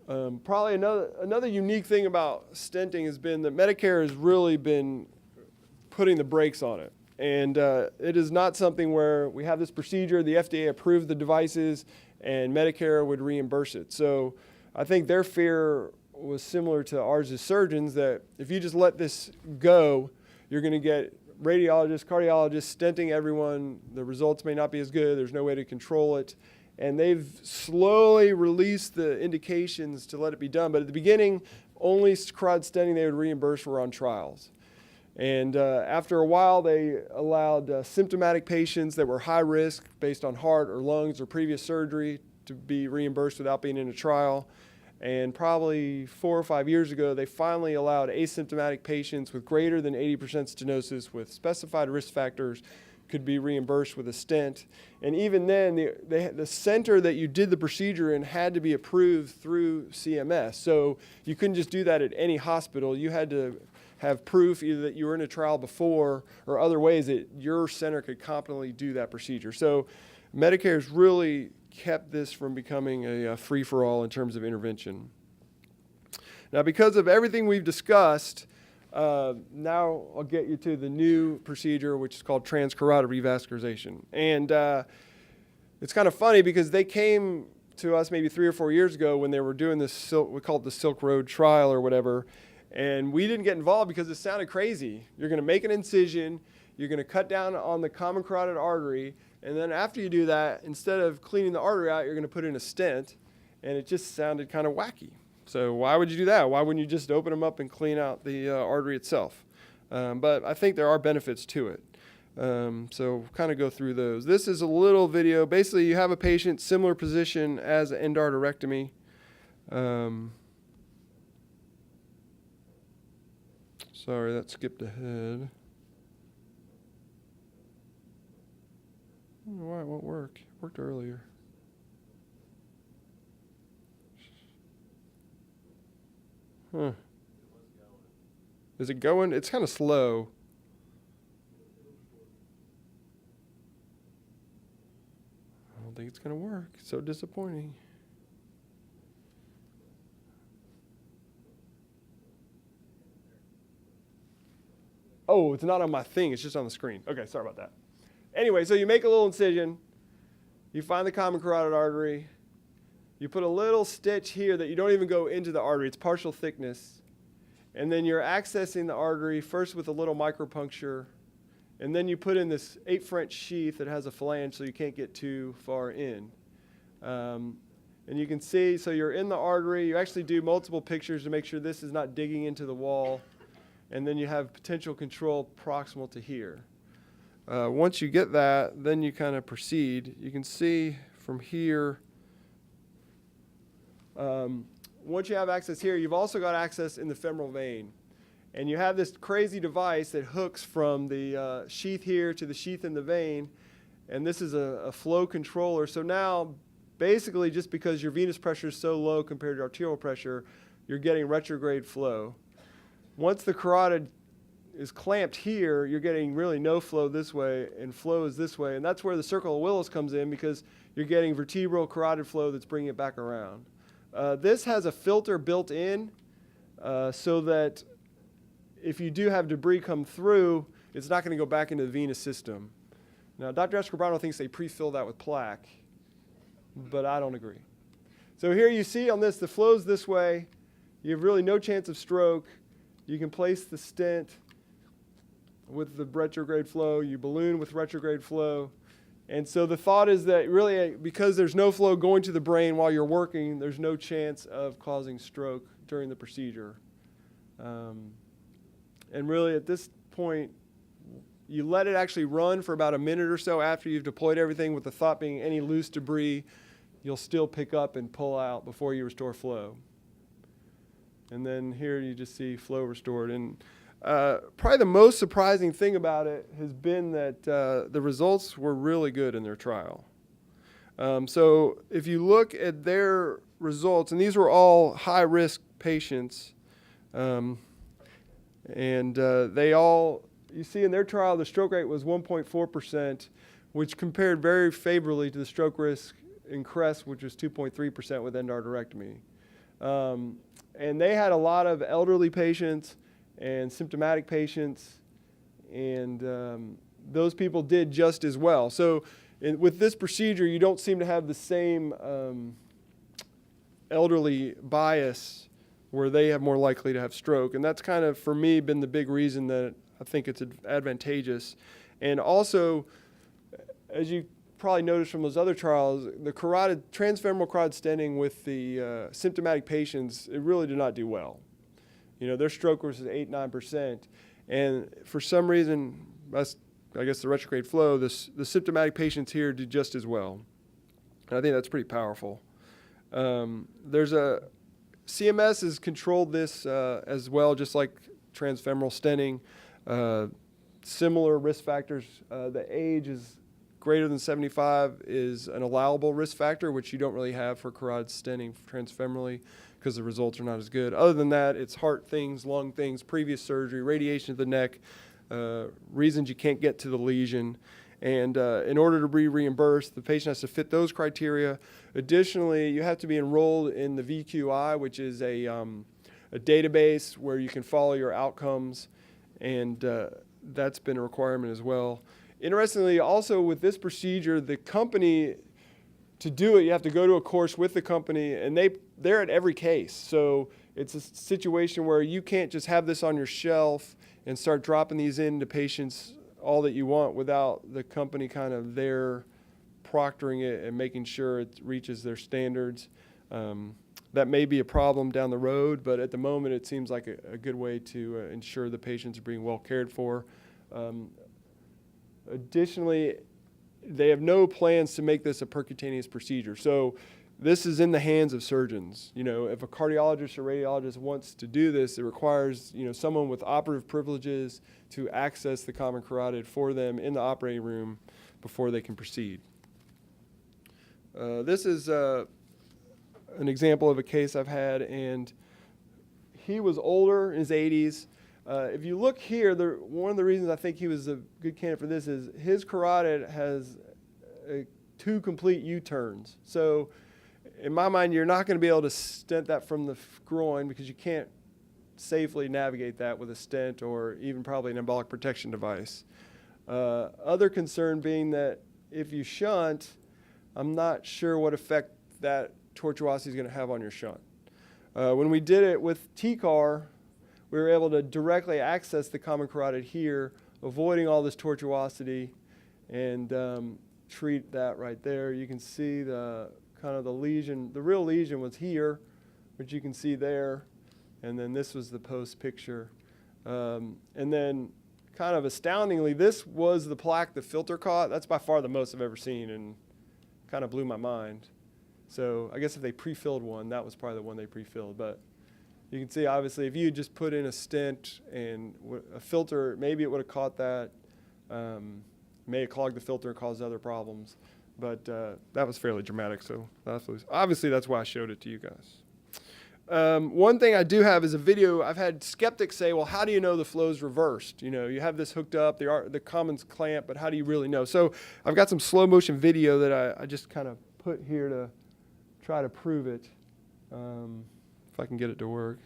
Probably another unique thing about stenting has been that Medicare has really been putting the brakes on it. And it is not something where we have this procedure, the FDA approved the devices, and Medicare would reimburse it. So I think their fear was similar to ours as surgeons, that if you just let this go, you're going to get radiologists, cardiologists stenting everyone. The results may not be as good. There's no way to control it. And they've slowly released the indications to let it be done. But at the beginning, only carotid stenting they would reimburse were on trials. And after a while, they allowed symptomatic patients that were high risk based on heart or lungs or previous surgery to be reimbursed without being in a trial. And probably 4 or 5 years ago, they finally allowed asymptomatic patients with greater than 80% stenosis with specified risk factors could be reimbursed with a stent. And even then, the center that you did the procedure in had to be approved through CMS. So you couldn't just do that at any hospital. You had to have proof either that you were in a trial before or other ways that your center could competently do that procedure. So Medicare's really kept this from becoming a free-for-all in terms of intervention. Now, because of everything we've discussed, now I'll get you to the new procedure, which is called transcarotid revascularization. And it's kind of funny because they came to us maybe 3 or 4 years ago when they were doing this, we call it the Silk Road trial or whatever, and we didn't get involved because it sounded crazy. You're going to make an incision, you're going to cut down on the common carotid artery, and then after you do that, instead of cleaning the artery out, you're going to put in a stent, and it just sounded kind of wacky. So why would you do that? Why wouldn't you just open them up and clean out the artery itself? But I think there are benefits to it. So kind of go through those. This is a little video. Basically, you have a patient, similar position as an endarterectomy. Sorry, that skipped ahead. I don't know why it won't work. It worked earlier. Huh. Is it going? It's kind of slow. I don't think it's going to work. It's so disappointing. Oh, it's not on my thing. It's just on the screen. Okay, sorry about that. Anyway, so you make a little incision. You find the common carotid artery. You put a little stitch here that you don't even go into the artery. It's partial thickness. And then you're accessing the artery first with a little micropuncture. And then you put in this 8 French sheath that has a flange so you can't get too far in. And you can see, so you're in the artery. You actually do multiple pictures to make sure this is not digging into the wall. And then you have potential control proximal to here. Once you get that, then you kind of proceed. You can see from here, once you have access here, you've also got access in the femoral vein. And you have this crazy device that hooks from the sheath here to the sheath in the vein. And this is a flow controller. So now, basically, just because your venous pressure is so low compared to arterial pressure, you're getting retrograde flow. Once the carotid is clamped here, you're getting really no flow this way, and flow is this way. And that's where the circle of Willis comes in, because you're getting vertebral carotid flow that's bringing it back around. This has a filter built in so that if you do have debris come through, it's not going to go back into the venous system. Now, Dr. Escobrano thinks they pre-fill that with plaque, but I don't agree. So here you see on this, the flow's this way. You have really no chance of stroke. You can place the stent with the retrograde flow. You balloon with retrograde flow. And so the thought is that really, because there's no flow going to the brain while you're working, there's no chance of causing stroke during the procedure. And really at this point, you let it actually run for about a minute or so after you've deployed everything, with the thought being any loose debris you'll still pick up and pull out before you restore flow. And then here you just see flow restored. And probably the most surprising thing about it has been that the results were really good in their trial. So if you look at their results, and these were all high-risk patients, and they all, you see in their trial, the stroke rate was 1.4%, which compared very favorably to the stroke risk in CREST, which was 2.3% with endarterectomy. And they had a lot of elderly patients and symptomatic patients, and those people did just as well. So with this procedure, you don't seem to have the same elderly bias where they have more likely to have stroke. And that's kind of, for me, been the big reason that I think it's advantageous. And also, as you probably noticed from those other trials, the transfemoral carotid stenting with the symptomatic patients, it really did not do well. You know, their stroke risk is 8-9%. And for some reason, that's, I guess, the retrograde flow, the symptomatic patients here did just as well. And I think that's pretty powerful. CMS has controlled this as well, just like transfemoral stenting. Similar risk factors. The age is greater than 75 is an allowable risk factor, which you don't really have for carotid stenting transfemorally because the results are not as good. Other than that, it's heart things, lung things, previous surgery, radiation of the neck, reasons you can't get to the lesion. And in order to be reimbursed, the patient has to fit those criteria. Additionally, you have to be enrolled in the VQI, which is a database where you can follow your outcomes, and that's been a requirement as well. Interestingly, also with this procedure, the company, to do it, you have to go to a course with the company, and they're at every case. So it's a situation where you can't just have this on your shelf and start dropping these into patients all that you want without the company kind of there proctoring it and making sure it reaches their standards. That may be a problem down the road, but at the moment it seems like a good way to ensure the patients are being well cared for. Additionally, they have no plans to make this a percutaneous procedure. So this is in the hands of surgeons. You know, if a cardiologist or radiologist wants to do this, it requires, you know, someone with operative privileges to access the common carotid for them in the operating room before they can proceed. This is an example of a case I've had, and he was older, in his 80s. If you look here, one of the reasons I think he was a good candidate for this is his carotid has 2 complete U-turns. So in my mind, you're not going to be able to stent that from the groin because you can't safely navigate that with a stent or even probably an embolic protection device. Other concern being that if you shunt, I'm not sure what effect that tortuosity is going to have on your shunt. When we did it with TCAR, we were able to directly access the common carotid here, avoiding all this tortuosity, and treat that right there. You can see the kind of the lesion. The real lesion was here, which you can see there, and then this was the post picture. And then kind of astoundingly, this was the plaque the filter caught. That's by far the most I've ever seen, and kind of blew my mind. So I guess if they pre-filled one, that was probably the one they pre-filled. But you can see, obviously, if you had just put in a stent and a filter, maybe it would have caught that. May have clogged the filter and caused other problems. But that was fairly dramatic. So obviously, that's why I showed it to you guys. One thing I do have is a video. I've had skeptics say, well, how do you know the flow's reversed? You know, you have this hooked up, the commons clamp, but how do you really know? So I've got some slow motion video that I just kind of put here to try to prove it. If I can get it to work.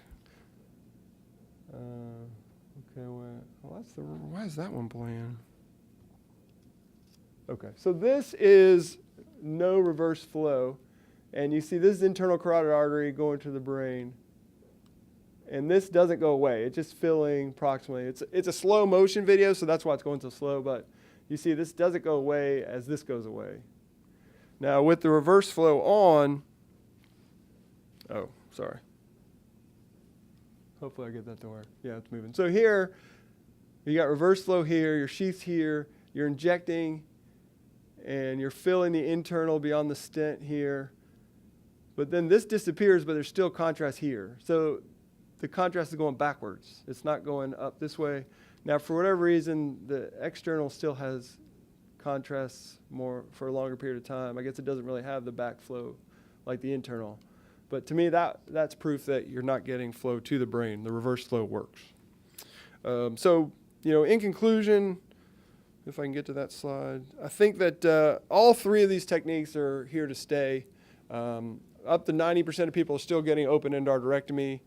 Okay, well, why is that one playing? Okay, so this is no reverse flow. And you see this is internal carotid artery going to the brain. And this doesn't go away. It's just filling proximally. It's a slow motion video, so that's why it's going so slow. But you see this doesn't go away as this goes away. Now with the reverse flow on, oh, sorry. Hopefully I get that to work. Yeah, it's moving. So here, you got reverse flow here, your sheath's here, you're injecting, and you're filling the internal beyond the stent here. But then this disappears, but there's still contrast here. So the contrast is going backwards. It's not going up this way. Now, for whatever reason, the external still has contrast more for a longer period of time. I guess it doesn't really have the backflow like the internal. But to me, that's proof that you're not getting flow to the brain. The reverse flow works. So, in conclusion, if I can get to that slide, I think that all three of these techniques are here to stay. Up to 90% of people are still getting open endarterectomy.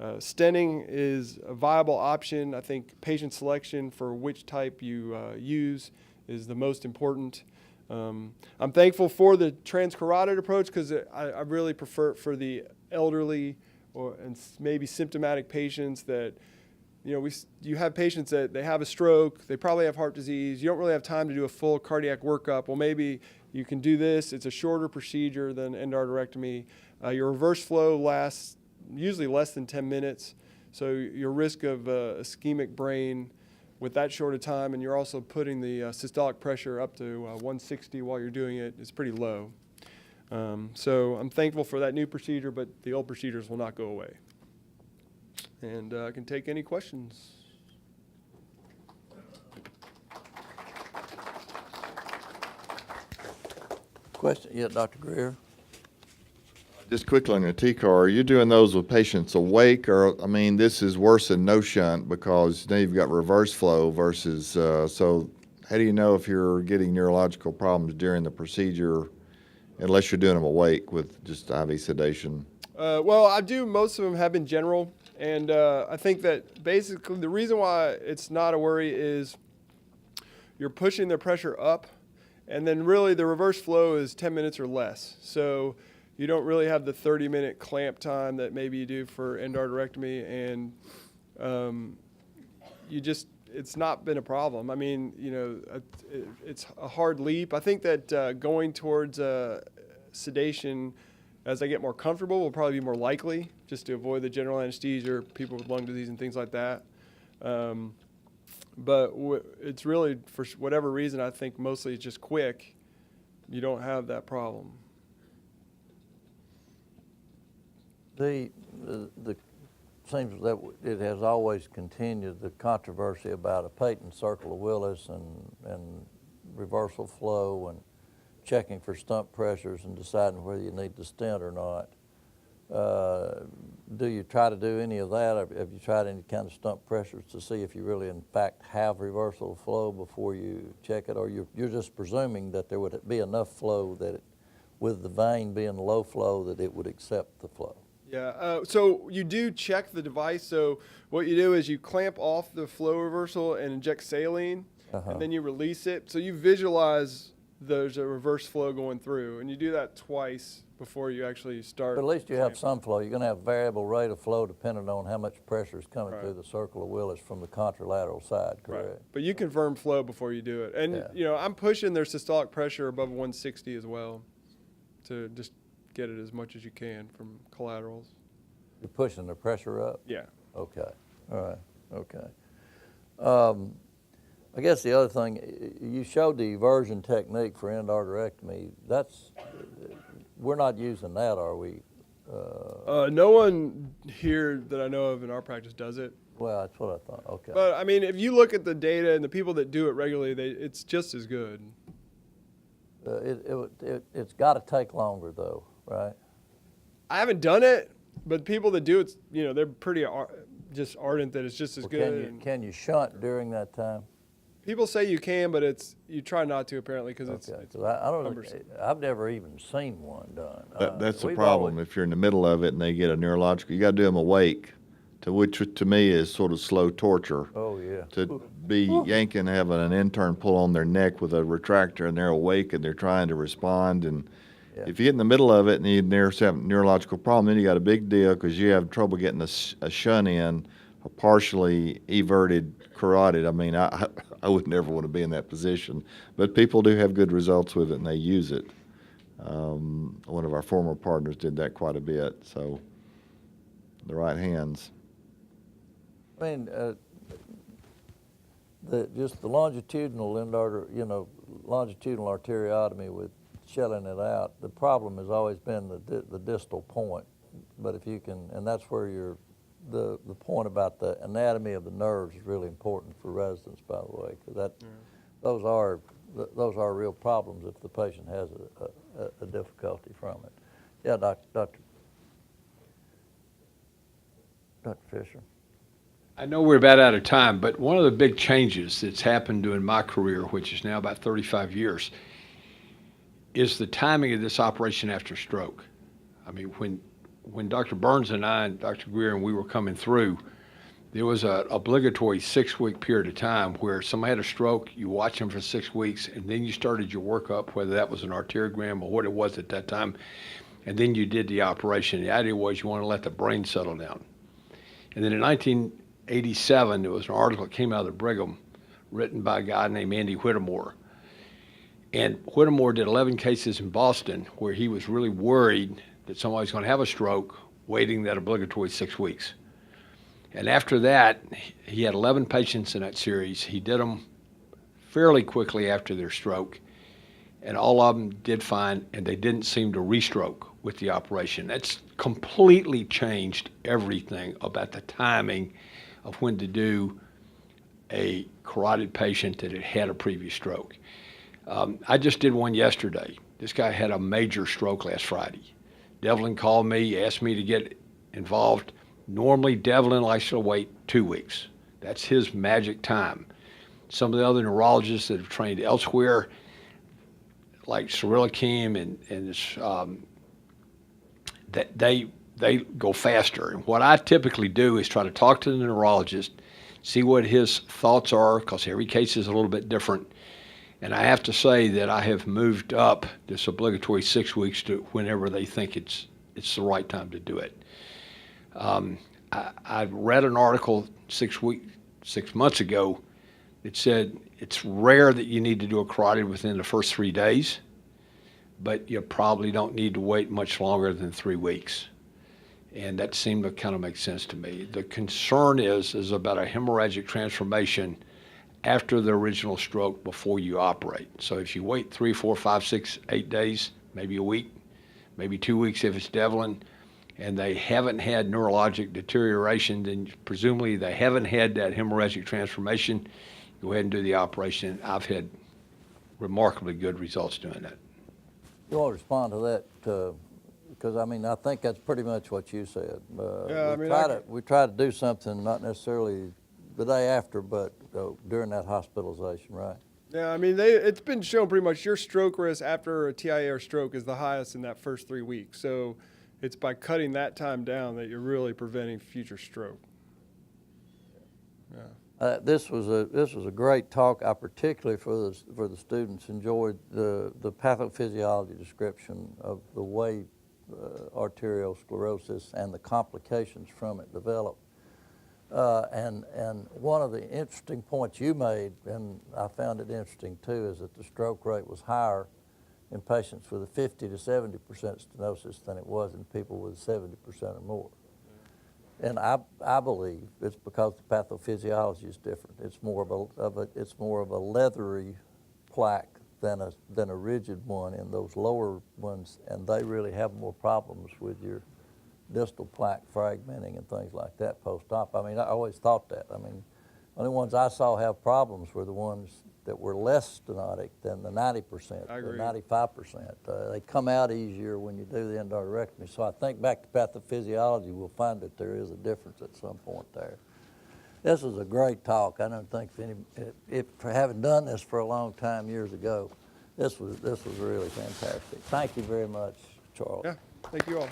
Stenting is a viable option. I think patient selection for which type you use is the most important. I'm thankful for the transcarotid approach because I really prefer it for the elderly and maybe symptomatic patients that, you have patients that they have a stroke, they probably have heart disease, you don't really have time to do a full cardiac workup. Well, maybe you can do this. It's a shorter procedure than endarterectomy. Your reverse flow lasts usually less than 10 minutes, so your risk of ischemic brain with that short of time, and you're also putting the systolic pressure up to 160 while you're doing it, is pretty low. So I'm thankful for that new procedure, but the old procedures will not go away. And I can take any questions. Question? Yeah, Dr. Greer. Just quickly on your TCAR, are you doing those with patients awake, or, this is worse than no shunt because now you've got reverse flow versus, so how do you know if you're getting neurological problems during the procedure unless you're doing them awake with just IV sedation? Well, I do, most of them have been general, and I think that basically the reason why it's not a worry is you're pushing the pressure up, and then really the reverse flow is 10 minutes or less. So you don't really have the 30-minute clamp time that maybe you do for endarterectomy, and it's not been a problem. It's a hard leap. I think that going towards sedation as I get more comfortable will probably be more likely, just to avoid the general anesthesia, people with lung disease and things like that. But it's really, for whatever reason, I think mostly it's just quick. You don't have that problem. The seems that it has always continued the controversy about a patent circle of Willis and reversal flow and checking for stump pressures and deciding whether you need to stent or not. Do you try to do any of that? Have you tried any kind of stump pressures to see if you really in fact have reversal flow before you check it, or you're just presuming that there would be enough flow that with the vein being low flow that it would accept the flow? Yeah, so you do check the device. So what you do is you clamp off the flow reversal and inject saline, and then you release it. So you visualize there's a reverse flow going through, and you do that twice before you actually start. But at least you have some flow. You're going to have variable rate of flow depending on how much pressure is coming through the circle of Willis from the contralateral side, correct? Right. But you confirm flow before you do it. And, I'm pushing their systolic pressure above 160 as well to just get it as much as you can from collaterals. You're pushing the pressure up? Yeah. Okay. All right. Okay. I guess the other thing, you showed the eversion technique for endarterectomy. We're not using that, are we? No one here that I know of in our practice does it. Well, that's what I thought. Okay. But if you look at the data and the people that do it regularly, it's just as good. It's got to take longer, though, right? I haven't done it, but people that do it, they're pretty just ardent that it's just as good. Can you shunt during that time? People say you can, but you try not to apparently because it's I've never even seen one done. That's the problem. If you're in the middle of it and they get a neurological, you got to do them awake. which to me is sort of slow torture. Oh, yeah. To be yanking, having an intern pull on their neck with a retractor and they're awake and they're trying to respond. And Yeah. if you get in the middle of it and you have a neurological problem, then you got a big deal because you have trouble getting a shunt in, a partially everted carotid. I mean, I would never want to be in that position. But people do have good results with it and they use it. One of our former partners did that quite a bit. So the right hands. I mean, just the longitudinal longitudinal arteriotomy with shelling it out. The problem has always been the distal point. But if you can, and that's where the point about the anatomy of the nerves is really important for residents, by the way, because those are real problems if the patient has a difficulty from it. Yeah, Dr. Fisher. I know we're about out of time, but one of the big changes that's happened during my career, which is now about 35 years, is the timing of this operation after stroke. I mean, when Dr. Burns and I and Dr. Greer and we were coming through, there was an obligatory 6-week period of time where somebody had a stroke, you watch them for 6 weeks, and then you started your workup, whether that was an arteriogram or what it was at that time, and then you did the operation. The idea was you want to let the brain settle down. And then in 1987, there was an article that came out of the Brigham written by a guy named Andy Whittemore. And Whittemore did 11 cases in Boston where he was really worried that somebody's going to have a stroke waiting that obligatory 6 weeks. And after that, he had 11 patients in that series. He did them fairly quickly after their stroke, and all of them did fine, and they didn't seem to restroke with the operation. That's completely changed everything about the timing of when to do a carotid patient that had had a previous stroke. I just did one yesterday. This guy had a major stroke last Friday. Devlin called me, asked me to get involved. Normally, Devlin likes to wait 2 weeks. That's his magic time. Some of the other neurologists that have trained elsewhere, like Cyril Akim that they go faster. And what I typically do is try to talk to the neurologist, see what his thoughts are, because every case is a little bit different. And I have to say that I have moved up this obligatory 6 weeks to whenever they think it's the right time to do it. I read an article 6 months ago that said it's rare that you need to do a carotid within the first 3 days, but you probably don't need to wait much longer than 3 weeks. And that seemed to kind of make sense to me. The concern is about a hemorrhagic transformation after the original stroke before you operate. So if you wait 3, 4, 5, 6, 8 days, maybe a week, maybe 2 weeks if it's Devlin, and they haven't had neurologic deterioration, then presumably they haven't had that hemorrhagic transformation. Go ahead and do the operation. I've had remarkably good results doing that. You want to respond to that? Because I mean, I think that's pretty much what you said. We try to do something, not necessarily the day after, but during that hospitalization, right? Yeah, I mean, it's been shown pretty much your stroke risk after a TIA or stroke is the highest in that first 3 weeks. So it's by cutting that time down that you're really preventing future stroke. Yeah. This was a great talk. I particularly for the students enjoyed the pathophysiology description of the way arteriosclerosis and the complications from it develop. And one of the interesting points you made, and I found it interesting too, is that the stroke rate was higher in patients with a 50 to 70% stenosis than it was in people with 70% or more. And I believe it's because the pathophysiology is different. It's more of a leathery plaque than a rigid one in those lower ones, and they really have more problems with your distal plaque fragmenting and things like that post-op. I mean, I always thought that. I mean, the only ones I saw have problems were the ones that were less stenotic than the 90%, the 95%. They come out easier when you do the endarterectomy. So I think back to pathophysiology, we'll find that there is a difference at some point there. This was a great talk. I don't think if for having done this for a long time years ago, this was really fantastic. Thank you very much, Charles. Yeah, thank you all.